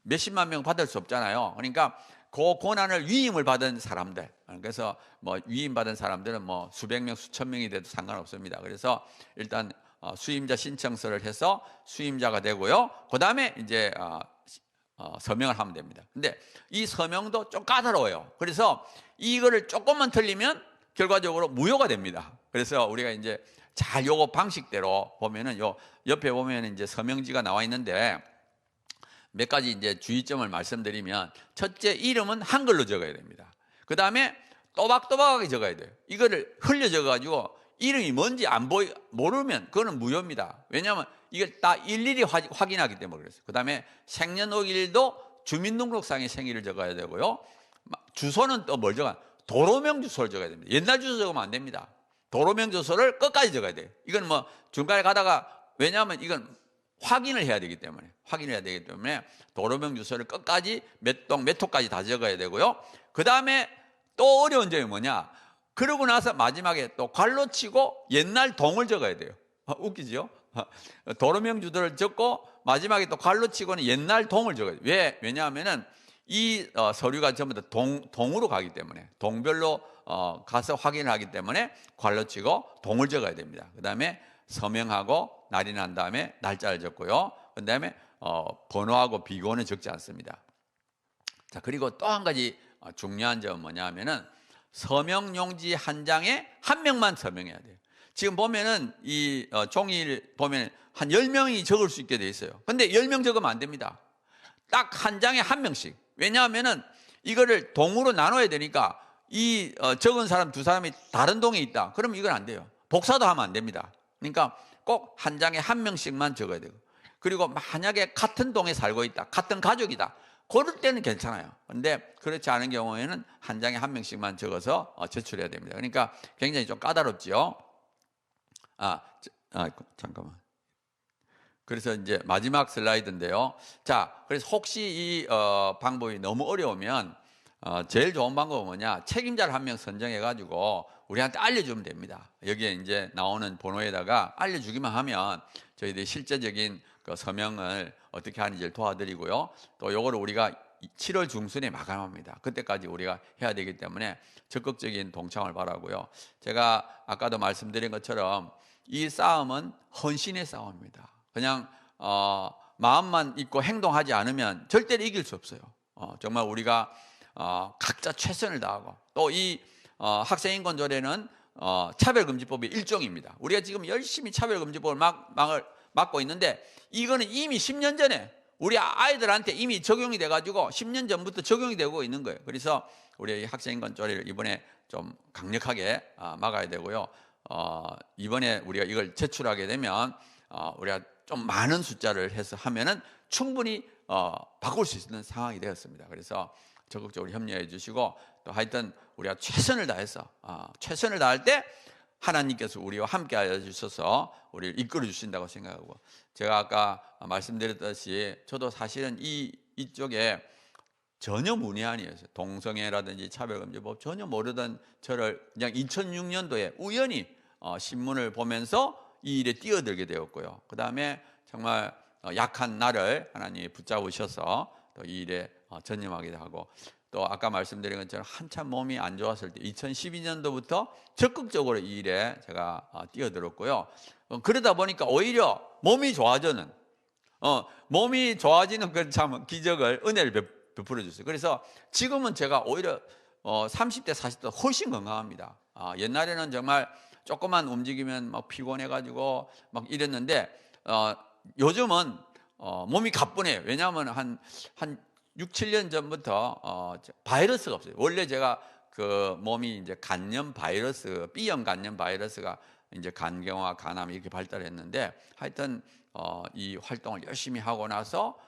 몇십만 명 받을 수 없잖아요. 그러니까 그 권한을 위임을 받은 사람들, 그래서 뭐 위임받은 사람들은 뭐 수백 명, 수천 명이 돼도 상관없습니다. 그래서 일단 수임자 신청서를 해서 수임자가 되고요. 그 다음에 이제 서명을 하면 됩니다. 근데 이 서명도 좀 까다로워요. 그래서 이거를 조금만 틀리면 결과적으로 무효가 됩니다. 그래서 우리가 이제 잘 요거 방식대로 보면은 요 옆에 보면 이제 서명지가 나와 있는데 몇 가지 이제 주의점을 말씀드리면, 첫째, 이름은 한글로 적어야 됩니다. 그 다음에 또박또박하게 적어야 돼요. 이거를 흘려 적어가지고 이름이 뭔지 모르면 그거는 무효입니다. 왜냐하면 이걸 다 일일이 확인하기 때문에 그랬어요. 그 다음에 생년월일도 주민등록상의 생일을 적어야 되고요. 주소는 또 뭘 적어야? 도로명 주소를 적어야 됩니다. 옛날 주소 적으면 안 됩니다. 도로명 주소를 끝까지 적어야 돼요. 이건 뭐 중간에 가다가, 왜냐하면 이건 확인을 해야 되기 때문에 도로명 주소를 끝까지 몇 동 몇 호까지 다 적어야 되고요. 그 다음에 또 어려운 점이 뭐냐, 그러고 나서 마지막에 또 괄로 치고 옛날 동을 적어야 돼요. 웃기죠? 도로명 주소를 적고 마지막에 또 괄로 치고는 옛날 동을 적어야 돼요. 왜냐하면은 이 서류가 전부 다 동으로 가기 때문에, 동별로 가서 확인을 하기 때문에 괄로 치고 동을 적어야 됩니다. 그 다음에 서명하고 날이 난 다음에 날짜를 적고요. 그 다음에 번호하고 비번은 적지 않습니다. 자, 그리고 또 한 가지 중요한 점은 뭐냐 하면은 서명용지 한 장에 한 명만 서명해야 돼요. 지금 보면은 이 종이를 보면 한 10명이 적을 수 있게 돼 있어요. 근데 10명 적으면 안 됩니다. 딱 한 장에 한 명씩. 왜냐하면은 이거를 동으로 나눠야 되니까 이 적은 사람 두 사람이 다른 동에 있다. 그러면 이건 안 돼요. 복사도 하면 안 됩니다. 그러니까 꼭 한 장에 한 명씩만 적어야 되고, 그리고 만약에 같은 동에 살고 있다, 같은 가족이다, 그럴 때는 괜찮아요. 그런데 그렇지 않은 경우에는 한 장에 한 명씩만 적어서 제출해야 됩니다. 그러니까 굉장히 좀 까다롭지요. 잠깐만. 그래서 이제 마지막 슬라이드인데요. 자, 그래서 혹시 이 방법이 너무 어려우면 제일 좋은 방법은 뭐냐? 책임자를 한 명 선정해가지고 우리한테 알려주면 됩니다. 여기에 이제 나오는 번호에다가 알려주기만 하면 저희들이 실제적인 그 서명을 어떻게 하는지를 도와드리고요. 또 요거를 우리가 7월 중순에 마감합니다. 그때까지 우리가 해야 되기 때문에 적극적인 동참을 바라고요. 제가 아까도 말씀드린 것처럼 이 싸움은 헌신의 싸움입니다. 그냥 마음만 있고 행동하지 않으면 절대로 이길 수 없어요. 정말 우리가 각자 최선을 다하고, 또 이 학생인권조례는 차별금지법의 일종입니다. 우리가 지금 열심히 차별금지법을 막고 있는데, 이거는 이미 10년 전에 우리 아이들한테 이미 적용이 돼가지고 10년 전부터 적용이 되고 있는 거예요. 그래서 우리 학생인권조례를 이번에 좀 강력하게 막아야 되고요. 이번에 우리가 이걸 제출하게 되면 우리가 좀 많은 숫자를 해서 하면은 충분히 바꿀 수 있는 상황이 되었습니다. 그래서 적극적으로 협력해 주시고, 또 하여튼 우리가 최선을 다해서 최선을 다할 때 하나님께서 우리와 함께 하여 주셔서 우리를 이끌어 주신다고 생각하고, 제가 아까 말씀드렸듯이 저도 사실은 이쪽에 전혀 문외한이었어요. 동성애라든지 차별금지법 전혀 모르던 저를 그냥 2006년도에 우연히 신문을 보면서 이 일에 뛰어들게 되었고요. 그 다음에 정말 약한 나를 하나님이 붙잡으셔서 또 이 일에 전념하기도 하고, 또 아까 말씀드린 것처럼 한참 몸이 안 좋았을 때 2012년도부터 적극적으로 이 일에 제가 뛰어들었고요. 그러다 보니까 오히려 몸이 좋아지는 그 참 기적을, 은혜를 베풀어 줬어요. 그래서 지금은 제가 오히려 30대 40대 훨씬 건강합니다. 옛날에는 정말 조금만 움직이면 막 피곤해가지고 막 이랬는데 요즘은 몸이 가뿐해요. 왜냐하면 한 6, 7년 전부터 바이러스가 없어요. 원래 제가 그 몸이 이제 간염 바이러스, B형 간염 바이러스가 이제 간경화, 간암 이렇게 발달했는데, 하여튼 이 활동을 열심히 하고 나서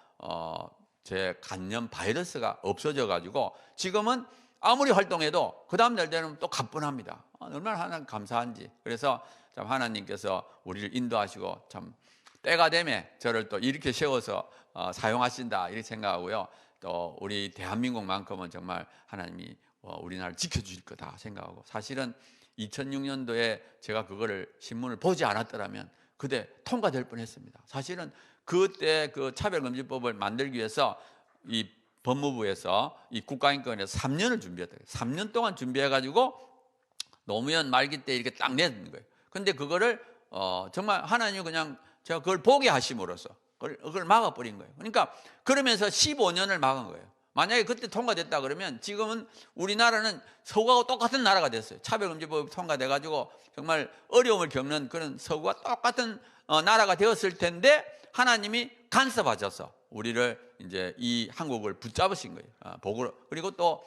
제 간염 바이러스가 없어져 가지고 지금은 아무리 활동해도 그 다음 날 되면 또 가뿐합니다. 얼마나 하나님 감사한지. 그래서 참 하나님께서 우리를 인도하시고 참 때가 되면 저를 또 이렇게 세워서 사용하신다 이렇게 생각하고요. 또 우리 대한민국만큼은 정말 하나님이 우리나라를 지켜주실 거다 생각하고, 사실은 2006년도에 제가 그거를 신문을 보지 않았더라면 그때 통과될 뻔했습니다. 사실은 그때 그 차별금지법을 만들기 위해서 이 법무부에서 이 국가인권에서 3년을 준비했어요. 3년 동안 준비해가지고 노무현 말기 때 이렇게 딱 낸 거예요. 근데 그거를 정말 하나님이 그냥 제가 그걸 보게 하심으로써 그걸 막아버린 거예요. 그러니까 그러면서 15년을 막은 거예요. 만약에 그때 통과됐다 그러면 지금은 우리나라는 서구하고 똑같은 나라가 됐어요. 차별금지법이 통과돼가지고 정말 어려움을 겪는 그런 서구와 똑같은 나라가 되었을 텐데, 하나님이 간섭하셔서 우리를 이제 이 한국을 붙잡으신 거예요. 그리고 또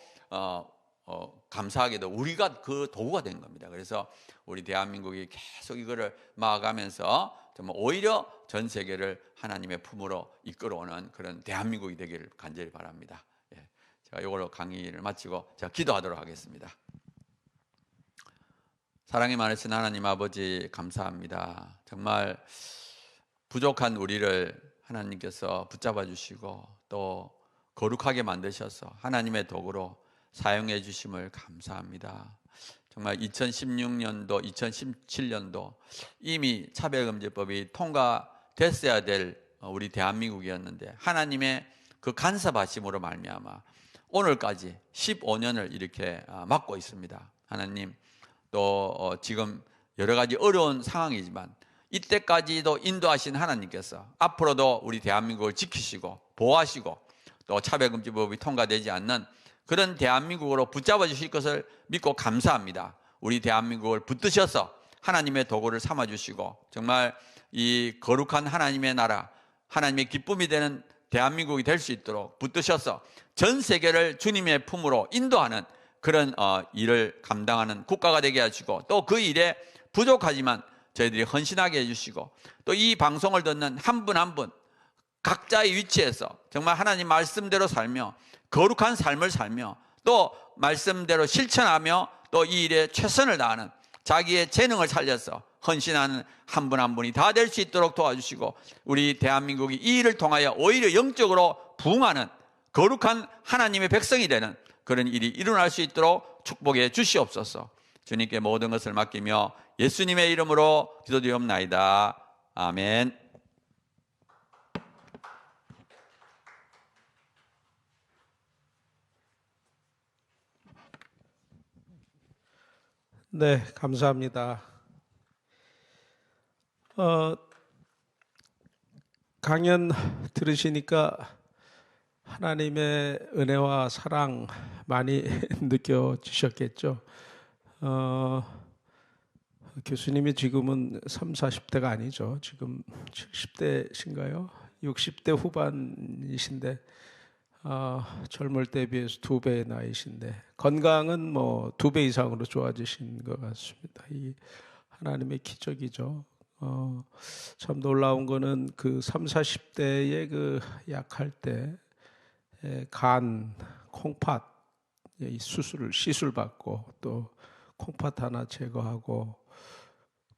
감사하게도 우리가 그 도구가 된 겁니다. 그래서 우리 대한민국이 계속 이거를 막아가면서 정말 오히려 전 세계를 하나님의 품으로 이끌어오는 그런 대한민국이 되기를 간절히 바랍니다. 예, 제가 이걸로 강의를 마치고 제가 기도하도록 하겠습니다. 사랑이 많으신 하나님 아버지, 감사합니다. 정말 부족한 우리를 하나님께서 붙잡아 주시고 또 거룩하게 만드셔서 하나님의 도구로 사용해 주심을 감사합니다. 정말 2016년도, 2017년도 이미 차별금지법이 통과됐어야 될 우리 대한민국이었는데, 하나님의 그 간섭하심으로 말미암아 오늘까지 15년을 이렇게 막고 있습니다. 하나님, 또 지금 여러 가지 어려운 상황이지만 이때까지도 인도하신 하나님께서 앞으로도 우리 대한민국을 지키시고 보호하시고 또 차별금지법이 통과되지 않는 그런 대한민국으로 붙잡아 주실 것을 믿고 감사합니다. 우리 대한민국을 붙드셔서 하나님의 도구를 삼아 주시고 정말 이 거룩한 하나님의 나라, 하나님의 기쁨이 되는 대한민국이 될 수 있도록 붙드셔서 전 세계를 주님의 품으로 인도하는 그런 일을 감당하는 국가가 되게 하시고, 또 그 일에 부족하지만 저희들이 헌신하게 해주시고, 또 이 방송을 듣는 한 분 한 분 각자의 위치에서 정말 하나님 말씀대로 살며 거룩한 삶을 살며 또 말씀대로 실천하며 또 이 일에 최선을 다하는, 자기의 재능을 살려서 헌신하는 한 분 한 분이 다 될 수 있도록 도와주시고, 우리 대한민국이 이 일을 통하여 오히려 영적으로 부흥하는 거룩한 하나님의 백성이 되는 그런 일이 일어날 수 있도록 축복해 주시옵소서. 주님께 모든 것을 맡기며 예수님의 이름으로 기도드리옵나이다. 아멘. 네, 감사합니다. 강연 들으시니까 하나님의 은혜와 사랑 많이 느껴지셨겠죠. 교수님이 지금은 30, 40대가 아니죠. 지금 70대신가요? 60대 후반이신데 젊을 때 비해서 2배의 나이신데 건강은 뭐 2배 이상으로 좋아지신 것 같습니다. 이 하나님의 기적이죠. 참 놀라운 거는 그 30, 40대의 그 약할 때 간, 콩팥 수술을 시술받고 또 콩팥 하나 제거하고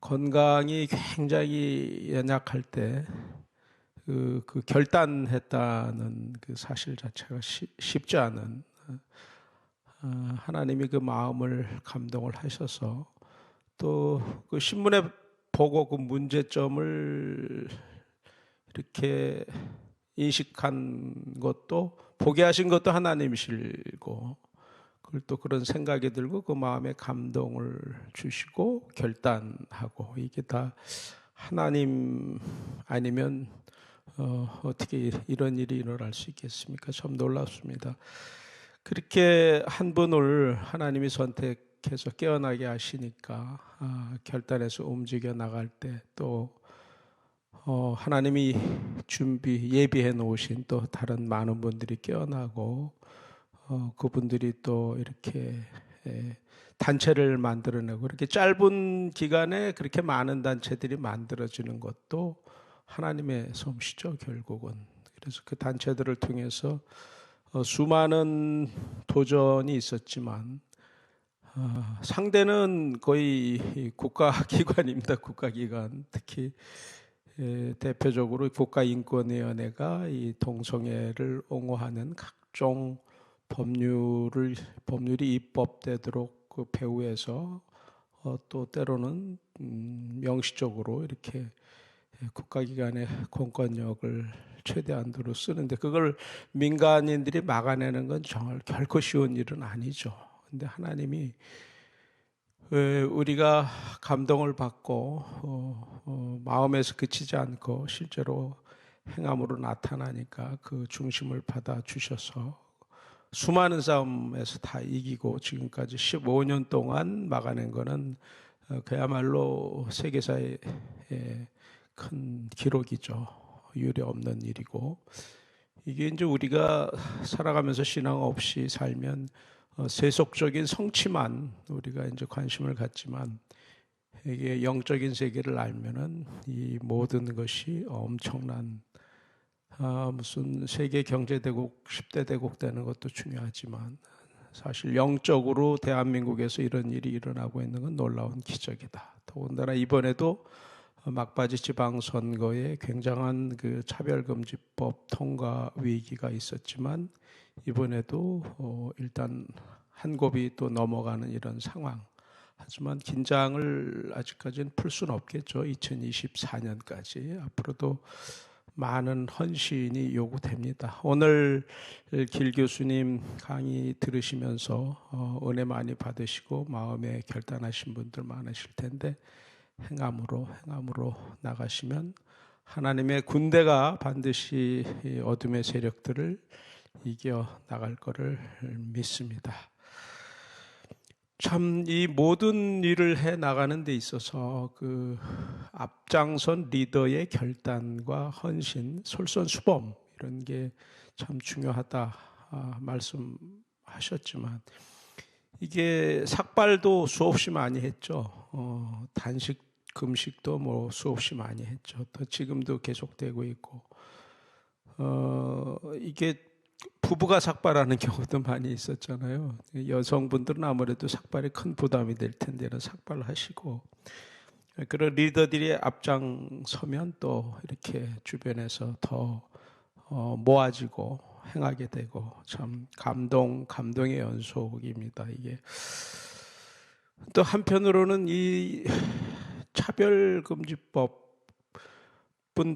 건강이 굉장히 연약할 때 그 결단했다는 그 사실 자체가 쉽지 않은, 하나님이 그 마음을 감동을 하셔서 또 그 신문에 보고 그 문제점을 이렇게 인식한 것도, 보게 하신 것도 하나님이시고, 그걸 또 그런 생각이 들고 그 마음에 감동을 주시고 결단하고, 이게 다 하나님 아니면 어떻게 이런 일이 일어날 수 있겠습니까? 참 놀랍습니다. 그렇게 한 분을 하나님이 선택해서 깨어나게 하시니까 결단해서 움직여 나갈 때 또 하나님이 예비해 놓으신 또 다른 많은 분들이 깨어나고 그분들이 또 이렇게 단체를 만들어내고, 그렇게 짧은 기간에 그렇게 많은 단체들이 만들어지는 것도 하나님의 솜씨죠, 결국은. 그래서 그 단체들을 통해서 수많은 도전이 있었지만 상대는 거의 이 국가기관입니다. 국가기관. 특히 대표적으로 국가인권위원회가 이 동성애를 옹호하는 각종 법률이 입법되도록 그 배후에서 또 때로는 명시적으로 이렇게 국가기관의 공권력을 최대한도로 쓰는데, 그걸 민간인들이 막아내는 건 결코 쉬운 일은 아니죠. 근데 하나님이 우리가 감동을 받고 마음에서 그치지 않고 실제로 행함으로 나타나니까 그 중심을 받아 주셔서 수많은 싸움에서 다 이기고 지금까지 15년 동안 막아낸 거는 그야말로 세계사의 큰 기록이죠. 유례 없는 일이고, 이게 이제 우리가 살아가면서 신앙 없이 살면 세속적인 성취만 우리가 이제 관심을 갖지만, 이게 영적인 세계를 알면은 이 모든 것이 엄청난 무슨 세계 경제대국 10대 대국 되는 것도 중요하지만, 사실 영적으로 대한민국에서 이런 일이 일어나고 있는 건 놀라운 기적이다. 더군다나 이번에도 막바지 지방선거에 굉장한 그 차별금지법 통과 위기가 있었지만, 이번에도 일단 한 곱이 또 넘어가는 이런 상황. 하지만 긴장을 아직까지는 풀 수는 없겠죠. 2024년까지 앞으로도 많은 헌신이 요구됩니다. 오늘 길 교수님 강의 들으시면서 은혜 많이 받으시고 마음에 결단하신 분들 많으실 텐데, 행함으로 나가시면 하나님의 군대가 반드시 어둠의 세력들을 이겨 나갈 것을 믿습니다. 참 이 모든 일을 해 나가는 데 있어서 그 앞장선 리더의 결단과 헌신, 솔선수범, 이런 게 참 중요하다 말씀하셨지만, 이게 삭발도 수없이 많이 했죠. 단식, 금식도 뭐 수없이 많이 했죠. 또 지금도 계속되고 있고, 이게 부부가 삭발하는 경우도 많이 있었잖아요. 여성분들은 아무래도 삭발이 큰 부담이 될 텐데는 삭발을 하시고, 그런 리더들이 앞장서면 또 이렇게 주변에서 더 모아지고 행하게 되고, 참 감동의 연속입니다. 이게 또 한편으로는 이 차별금지법은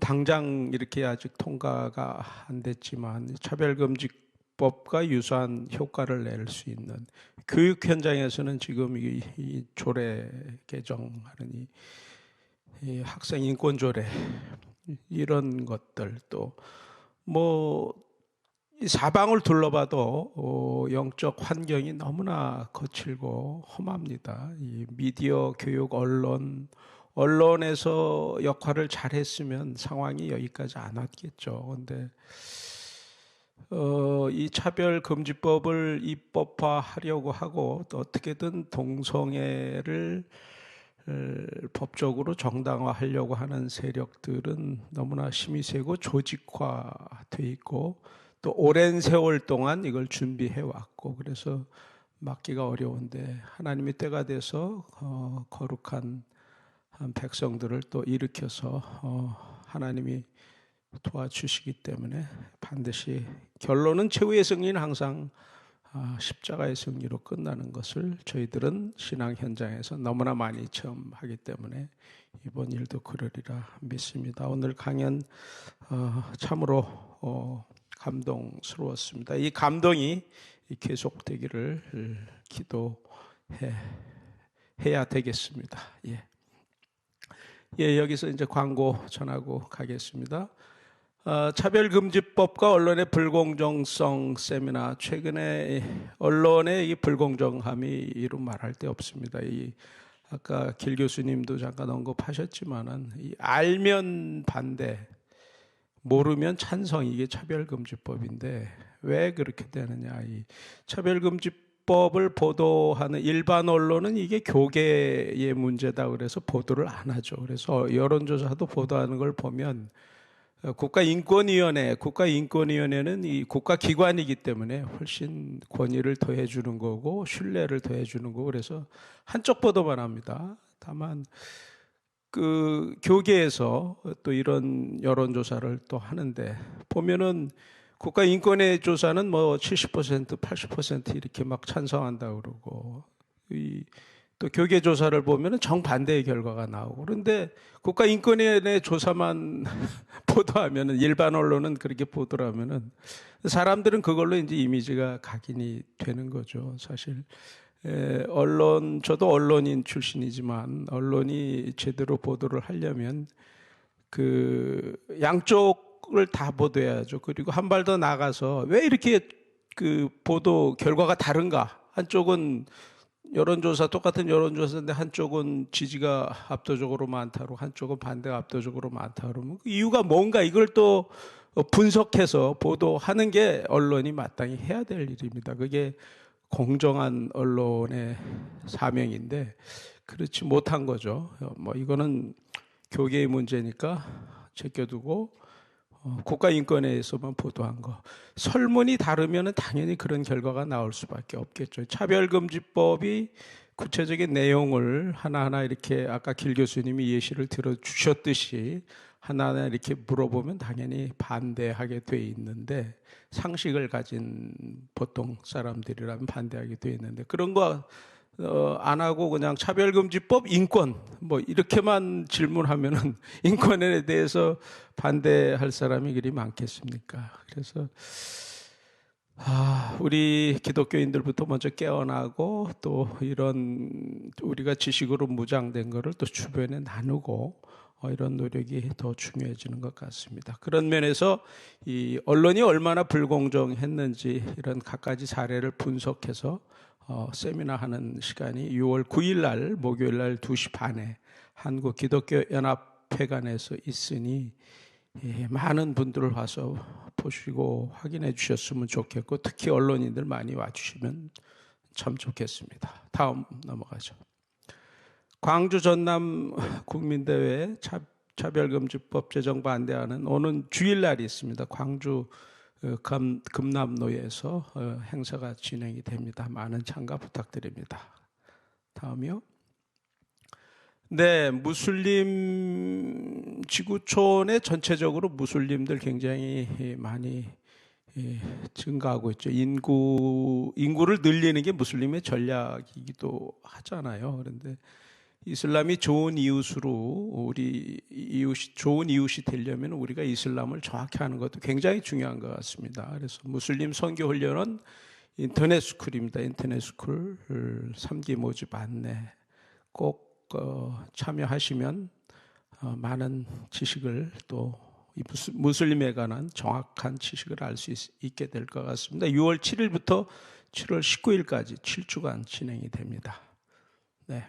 당장 이렇게 아직 통과가 안 됐지만, 차별금지법과 유사한 효과를 낼 수 있는 교육 현장에서는 지금 이 조례 개정하는 이 학생 인권 조례, 이런 것들, 또 뭐 사방을 둘러봐도 영적 환경이 너무나 거칠고 험합니다. 이 미디어, 교육, 언론에서 역할을 잘했으면 상황이 여기까지 안 왔겠죠. 그런데 이 차별금지법을 입법화하려고 하고, 또 어떻게든 동성애를 법적으로 정당화하려고 하는 세력들은 너무나 힘이 세고 조직화돼 있고, 또 오랜 세월 동안 이걸 준비해 왔고, 그래서 막기가 어려운데 하나님의 때가 돼서 거룩한 백성들을 또 일으켜서 하나님이 도와주시기 때문에 반드시 결론은 최후의 승리는 항상 십자가의 승리로 끝나는 것을 저희들은 신앙 현장에서 너무나 많이 체험하기 때문에 이번 일도 그러리라 믿습니다. 오늘 강연 참으로 감동스러웠습니다. 이 감동이 계속되기를 기도해야 되겠습니다. 여기서 이제 광고 전하고 가겠습니다. 차별금지법과 언론의 불공정성 세미나, 최근에 언론의 이 불공정함이 이루 말할 데 없습니다. 아까 길 교수님도 잠깐 언급하셨지만은 이 알면 반대, 모르면 찬성, 이게 차별금지법인데 왜 그렇게 되느냐? 이 차별금지법을 보도하는 일반 언론은 이게 교계의 문제다 그래서 보도를 안 하죠. 그래서 여론조사도 보도하는 걸 보면 국가인권위원회는 이 국가기관이기 때문에 훨씬 권위를 더해주는 거고 신뢰를 더해주는 거고 그래서 한쪽 보도만 합니다. 다만 그 교계에서 또 이런 여론조사를 또 하는데 보면은 국가인권위 조사는 뭐 70%, 80% 이렇게 막 찬성한다고 그러고 또 교계 조사를 보면은 정반대의 결과가 나오고 그런데 국가인권위원회 조사만 보도하면은 일반 언론은 그렇게 보도를 하면은 사람들은 그걸로 이제 이미지가 각인이 되는 거죠. 사실 저도 언론인 출신이지만 언론이 제대로 보도를 하려면 그 양쪽을 다 보도해야죠. 그리고 한 발 더 나가서 왜 이렇게 그 보도 결과가 다른가? 한쪽은 똑같은 여론조사인데 한쪽은 지지가 압도적으로 많다고 한쪽은 반대가 압도적으로 많다고 그러면 그 이유가 뭔가 이걸 또 분석해서 보도하는 게 언론이 마땅히 해야 될 일입니다. 그게 공정한 언론의 사명인데 그렇지 못한 거죠. 뭐 이거는 교계의 문제니까 제껴두고 국가인권위에서만 보도한 거. 설문이 다르면 당연히 그런 결과가 나올 수밖에 없겠죠. 차별금지법이 구체적인 내용을 하나하나 이렇게 아까 길 교수님이 예시를 들어주셨듯이 하나하나 이렇게 물어보면 당연히 반대하게 돼 있는데 상식을 가진 보통 사람들이라면 반대하게 돼 있는데 그런 거 안 하고 그냥 차별금지법, 인권 뭐 이렇게만 질문하면은 인권에 대해서 반대할 사람이 그리 많겠습니까? 그래서 우리 기독교인들부터 먼저 깨어나고 또 이런 우리가 지식으로 무장된 거를 또 주변에 나누고 이런 노력이 더 중요해지는 것 같습니다. 그런 면에서 이 언론이 얼마나 불공정했는지 이런 갖가지 사례를 분석해서 세미나 하는 시간이 6월 9일 날 목요일 날 2시 반에 한국기독교연합회관에서 있으니 많은 분들 와서 보시고 확인해 주셨으면 좋겠고 특히 언론인들 많이 와주시면 참 좋겠습니다. 다음 넘어가죠. 광주 전남 국민대회 차별금지법 제정 반대하는 오는 주일날이 있습니다. 광주 금남로에서 행사가 진행이 됩니다. 많은 참가 부탁드립니다. 다음이요. 네, 무슬림 지구촌에 전체적으로 무슬림들 굉장히 많이 증가하고 있죠. 인구를 늘리는 게 무슬림의 전략이기도 하잖아요. 그런데 이슬람이 좋은 이웃으로 좋은 이웃이 되려면 우리가 이슬람을 정확히 하는 것도 굉장히 중요한 것 같습니다. 그래서 무슬림 선교 훈련은 인터넷 스쿨입니다. 인터넷 스쿨 3기 모집 안내 꼭 참여하시면 많은 지식을 또 무슬림에 관한 정확한 지식을 알 수 있게 될 것 같습니다. 6월 7일부터 7월 19일까지 7주간 진행이 됩니다. 네.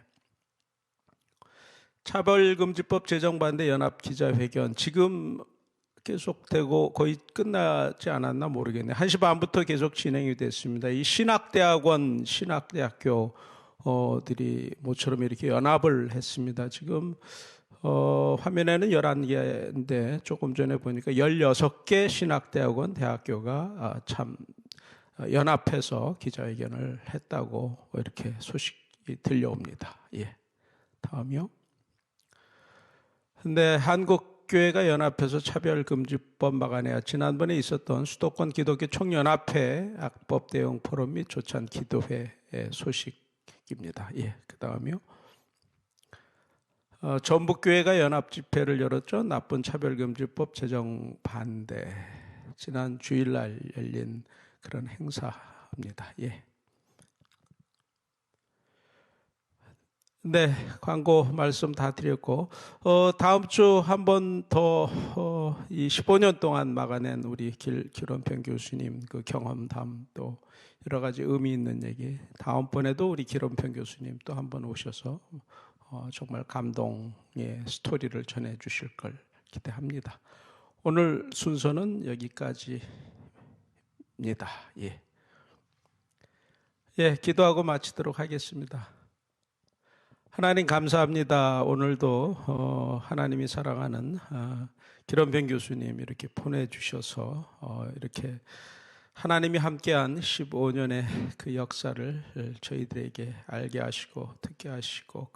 차별금지법 제정 반대 연합 기자회견 지금 계속되고 거의 끝나지 않았나 모르겠네요. 1시 반부터 계속 진행이 됐습니다. 이 신학대학원, 신학대학교들이 모처럼 이렇게 연합을 했습니다. 지금 화면에는 11개인데 조금 전에 보니까 16개 신학대학원 대학교가 참 연합해서 기자회견을 했다고 이렇게 소식이 들려옵니다. 예. 다음이요. 근데 한국교회가 연합해서 차별금지법 막아내야 지난번에 있었던 수도권 기독교 총연합회 악법 대응 포럼 및 조찬 기도회의 소식입니다. 예, 그 다음이요. 전북교회가 연합 집회를 열었죠. 나쁜 차별금지법 제정 반대. 지난 주일날 열린 그런 행사입니다. 예. 네, 광고 말씀 다 드렸고 다음 주 한 번 더 이 15년 동안 막아낸 우리 길원평 교수님 그 경험담 또 여러 가지 의미 있는 얘기 다음번에도 우리 길원평 교수님 또 한 번 오셔서 정말 감동의 스토리를 전해 주실 걸 기대합니다. 오늘 순서는 여기까지입니다. 예, 기도하고 마치도록 하겠습니다. 하나님 감사합니다. 오늘도 하나님이 사랑하는 기런병 교수님 이렇게 보내주셔서 이렇게 하나님이 함께한 15년의 그 역사를 저희들에게 알게 하시고 듣게 하시고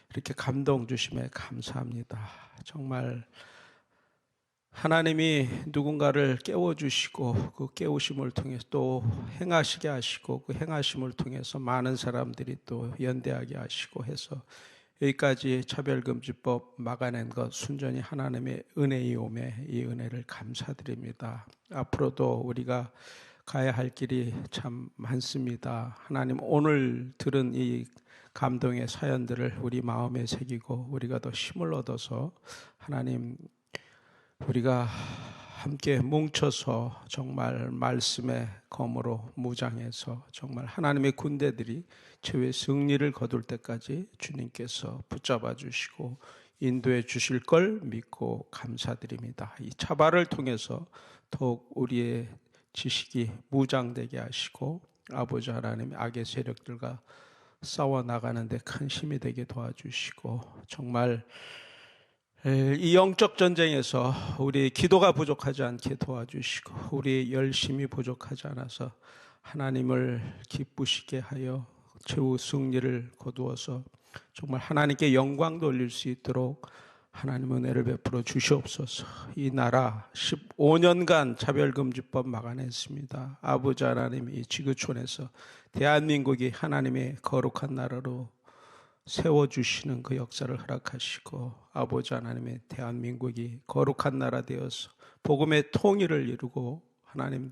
이렇게 감동 주심에 감사합니다. 정말 하나님이 누군가를 깨워주시고 그 깨우심을 통해서 또 행하시게 하시고 그 행하심을 통해서 많은 사람들이 또 연대하게 하시고 해서 여기까지 차별금지법 막아낸 것 순전히 하나님의 은혜이오매 이 은혜를 감사드립니다. 앞으로도 우리가 가야 할 길이 참 많습니다. 하나님 오늘 들은 이 감동의 사연들을 우리 마음에 새기고 우리가 더 힘을 얻어서 하나님 우리가 함께 뭉쳐서 정말 말씀의 검으로 무장해서 정말 하나님의 군대들이 최후의 승리를 거둘 때까지 주님께서 붙잡아 주시고 인도해 주실 걸 믿고 감사드립니다. 이 차발을 통해서 더욱 우리의 지식이 무장되게 하시고 아버지 하나님 악의 세력들과 싸워 나가는데 큰 힘이 되게 도와주시고 정말 이 영적 전쟁에서 우리 기도가 부족하지 않게 도와주시고 우리 열심이 부족하지 않아서 하나님을 기쁘시게 하여 최후 승리를 거두어서 정말 하나님께 영광 돌릴 수 있도록 하나님 은혜를 베풀어 주시옵소서. 이 나라 15년간 차별금지법 막아냈습니다. 아버지 하나님 이 지구촌에서 대한민국이 하나님의 거룩한 나라로 세워주시는 그 역사를 허락하시고 아버지 하나님의 대한민국이 거룩한 나라 되어서 복음의 통일을 이루고 하나님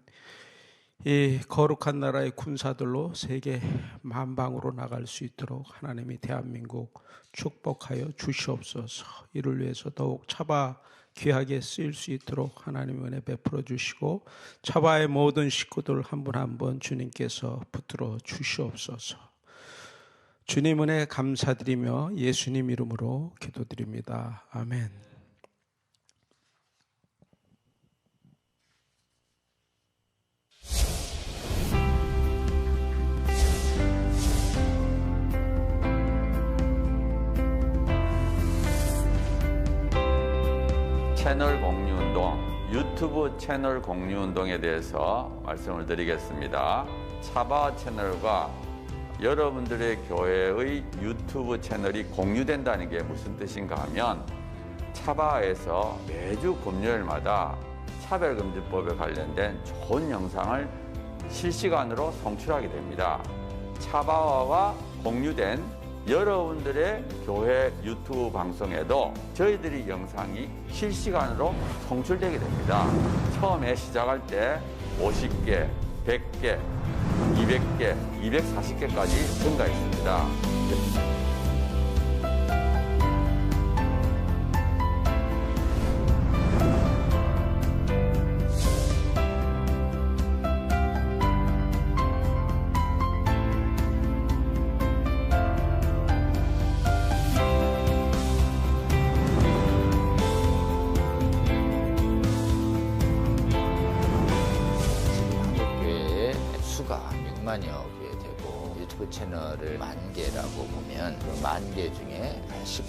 이 거룩한 나라의 군사들로 세계 만방으로 나갈 수 있도록 하나님이 대한민국 축복하여 주시옵소서. 이를 위해서 더욱 차바 귀하게 쓰일 수 있도록 하나님 은혜 베풀어 주시고 차바의 모든 식구들 한 분 한 분 주님께서 붙들어 주시옵소서. 주님 은혜 감사드리며 예수님 이름으로 기도드립니다. 아멘. 채널 공유운동, 유튜브 채널 공유운동에 대해서 말씀을 드리겠습니다. 차바 채널과 여러분들의 교회의 유튜브 채널이 공유된다는 게 무슨 뜻인가 하면 차바에서 매주 금요일마다 차별금지법에 관련된 좋은 영상을 실시간으로 송출하게 됩니다. 차바와 공유된 여러분들의 교회 유튜브 방송에도 저희들이 영상이 실시간으로 송출되게 됩니다. 처음에 시작할 때 50개, 100개, 200개, 240개까지 증가했습니다. 채널을 10,000개라고 보면 그 10,000개 중에 10%,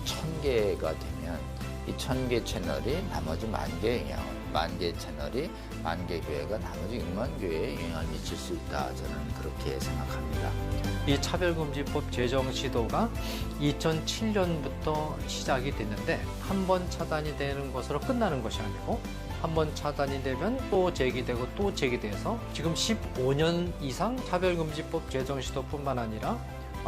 1,000개가 되면 이 1,000개 채널이 나머지 10,000개의 영향을, 10,000개 채널이 10,000개 교회가 나머지 6만 교회에 영향을 미칠 수 있다. 저는 그렇게 생각합니다. 이 차별금지법 제정 시도가 2007년부터 시작이 됐는데 한 번 차단이 되는 것으로 끝나는 것이 아니고 한 번 차단이 되면 또 제기되고 또 제기돼서 지금 15년 이상 차별금지법 제정 시도뿐만 아니라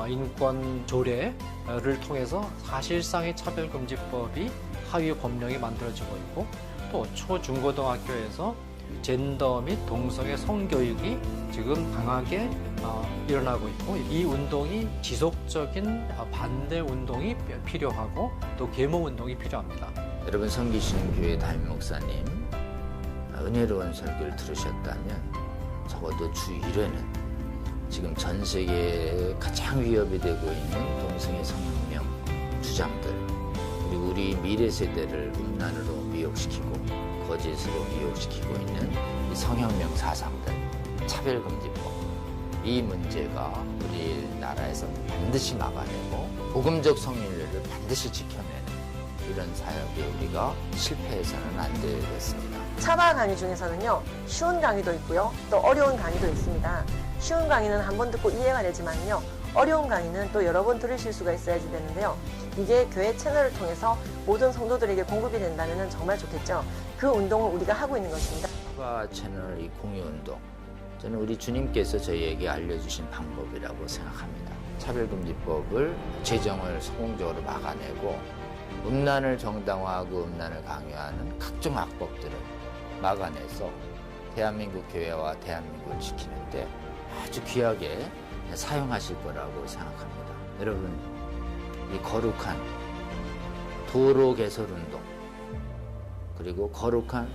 인권 조례를 통해서 사실상의 차별금지법이 하위 법령이 만들어지고 있고 또 초, 중고등학교에서 젠더 및 동성애 성교육이 지금 강하게 일어나고 있고 이 운동이 지속적인 반대 운동이 필요하고 또 계몽 운동이 필요합니다. 여러분 섬기시는 교회 담임 목사님 은혜로운 설교를 들으셨다면 적어도 주 1회는 지금 전 세계에 가장 위협이 되고 있는 동성애 성혁명 주장들 그리고 우리 미래 세대를 음란으로 미혹시키고 거짓으로 미혹시키고 있는 이 성혁명 사상들 차별금지법 이 문제가 우리나라에서 반드시 막아내고 복음적 성인례를 반드시 지켜내는 이런 사역에 우리가 실패해서는 안 되겠습니다. 차바 강의 중에서는요, 쉬운 강의도 있고요, 또 어려운 강의도 있습니다. 쉬운 강의는 한 번 듣고 이해가 되지만요, 어려운 강의는 또 여러 번 들으실 수가 있어야지 되는데요. 이게 교회 채널을 통해서 모든 성도들에게 공급이 된다면 정말 좋겠죠. 그 운동을 우리가 하고 있는 것입니다. 차바 채널 이 공유운동, 저는 우리 주님께서 저희에게 알려주신 방법이라고 생각합니다. 차별금지법을 제정을 성공적으로 막아내고 음란을 정당화하고 음란을 강요하는 각종 악법들을 막아내서 대한민국 교회와 대한민국을 지키는데 아주 귀하게 사용하실 거라고 생각합니다. 여러분, 이 거룩한 도로 개설운동, 그리고 거룩한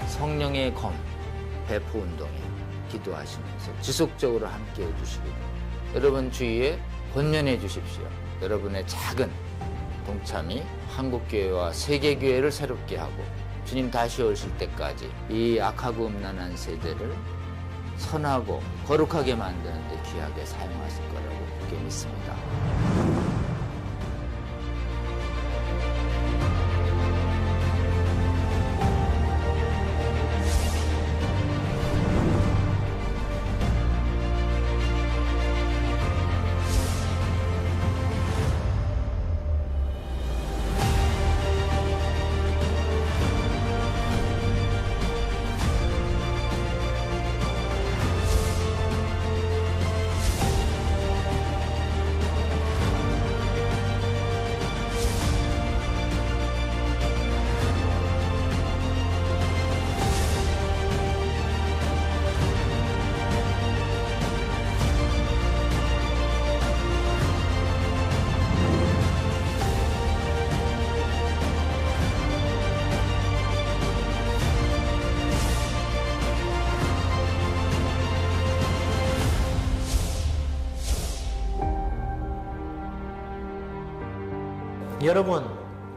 성령의 검 배포 운동에 기도하시면서 지속적으로 함께 해주시기를 여러분 주위에 권면해 주십시오. 여러분의 작은 동참이 한국교회와 세계교회를 새롭게 하고 주님 다시 오실 때까지 이 악하고 음란한 세대를 선하고 거룩하게 만드는 데 귀하게 사용하실 거라고 굳게 믿습니다.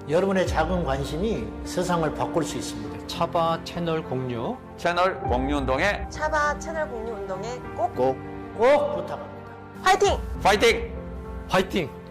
여러분의 작은 관심이 세상을 바꿀 수 있습니다. 차바 채널 공유 채널 공유운동에 차바 채널 공유 운동에 꼭 꼭 꼭 부탁합니다. 화이팅! 파이팅! 화이팅!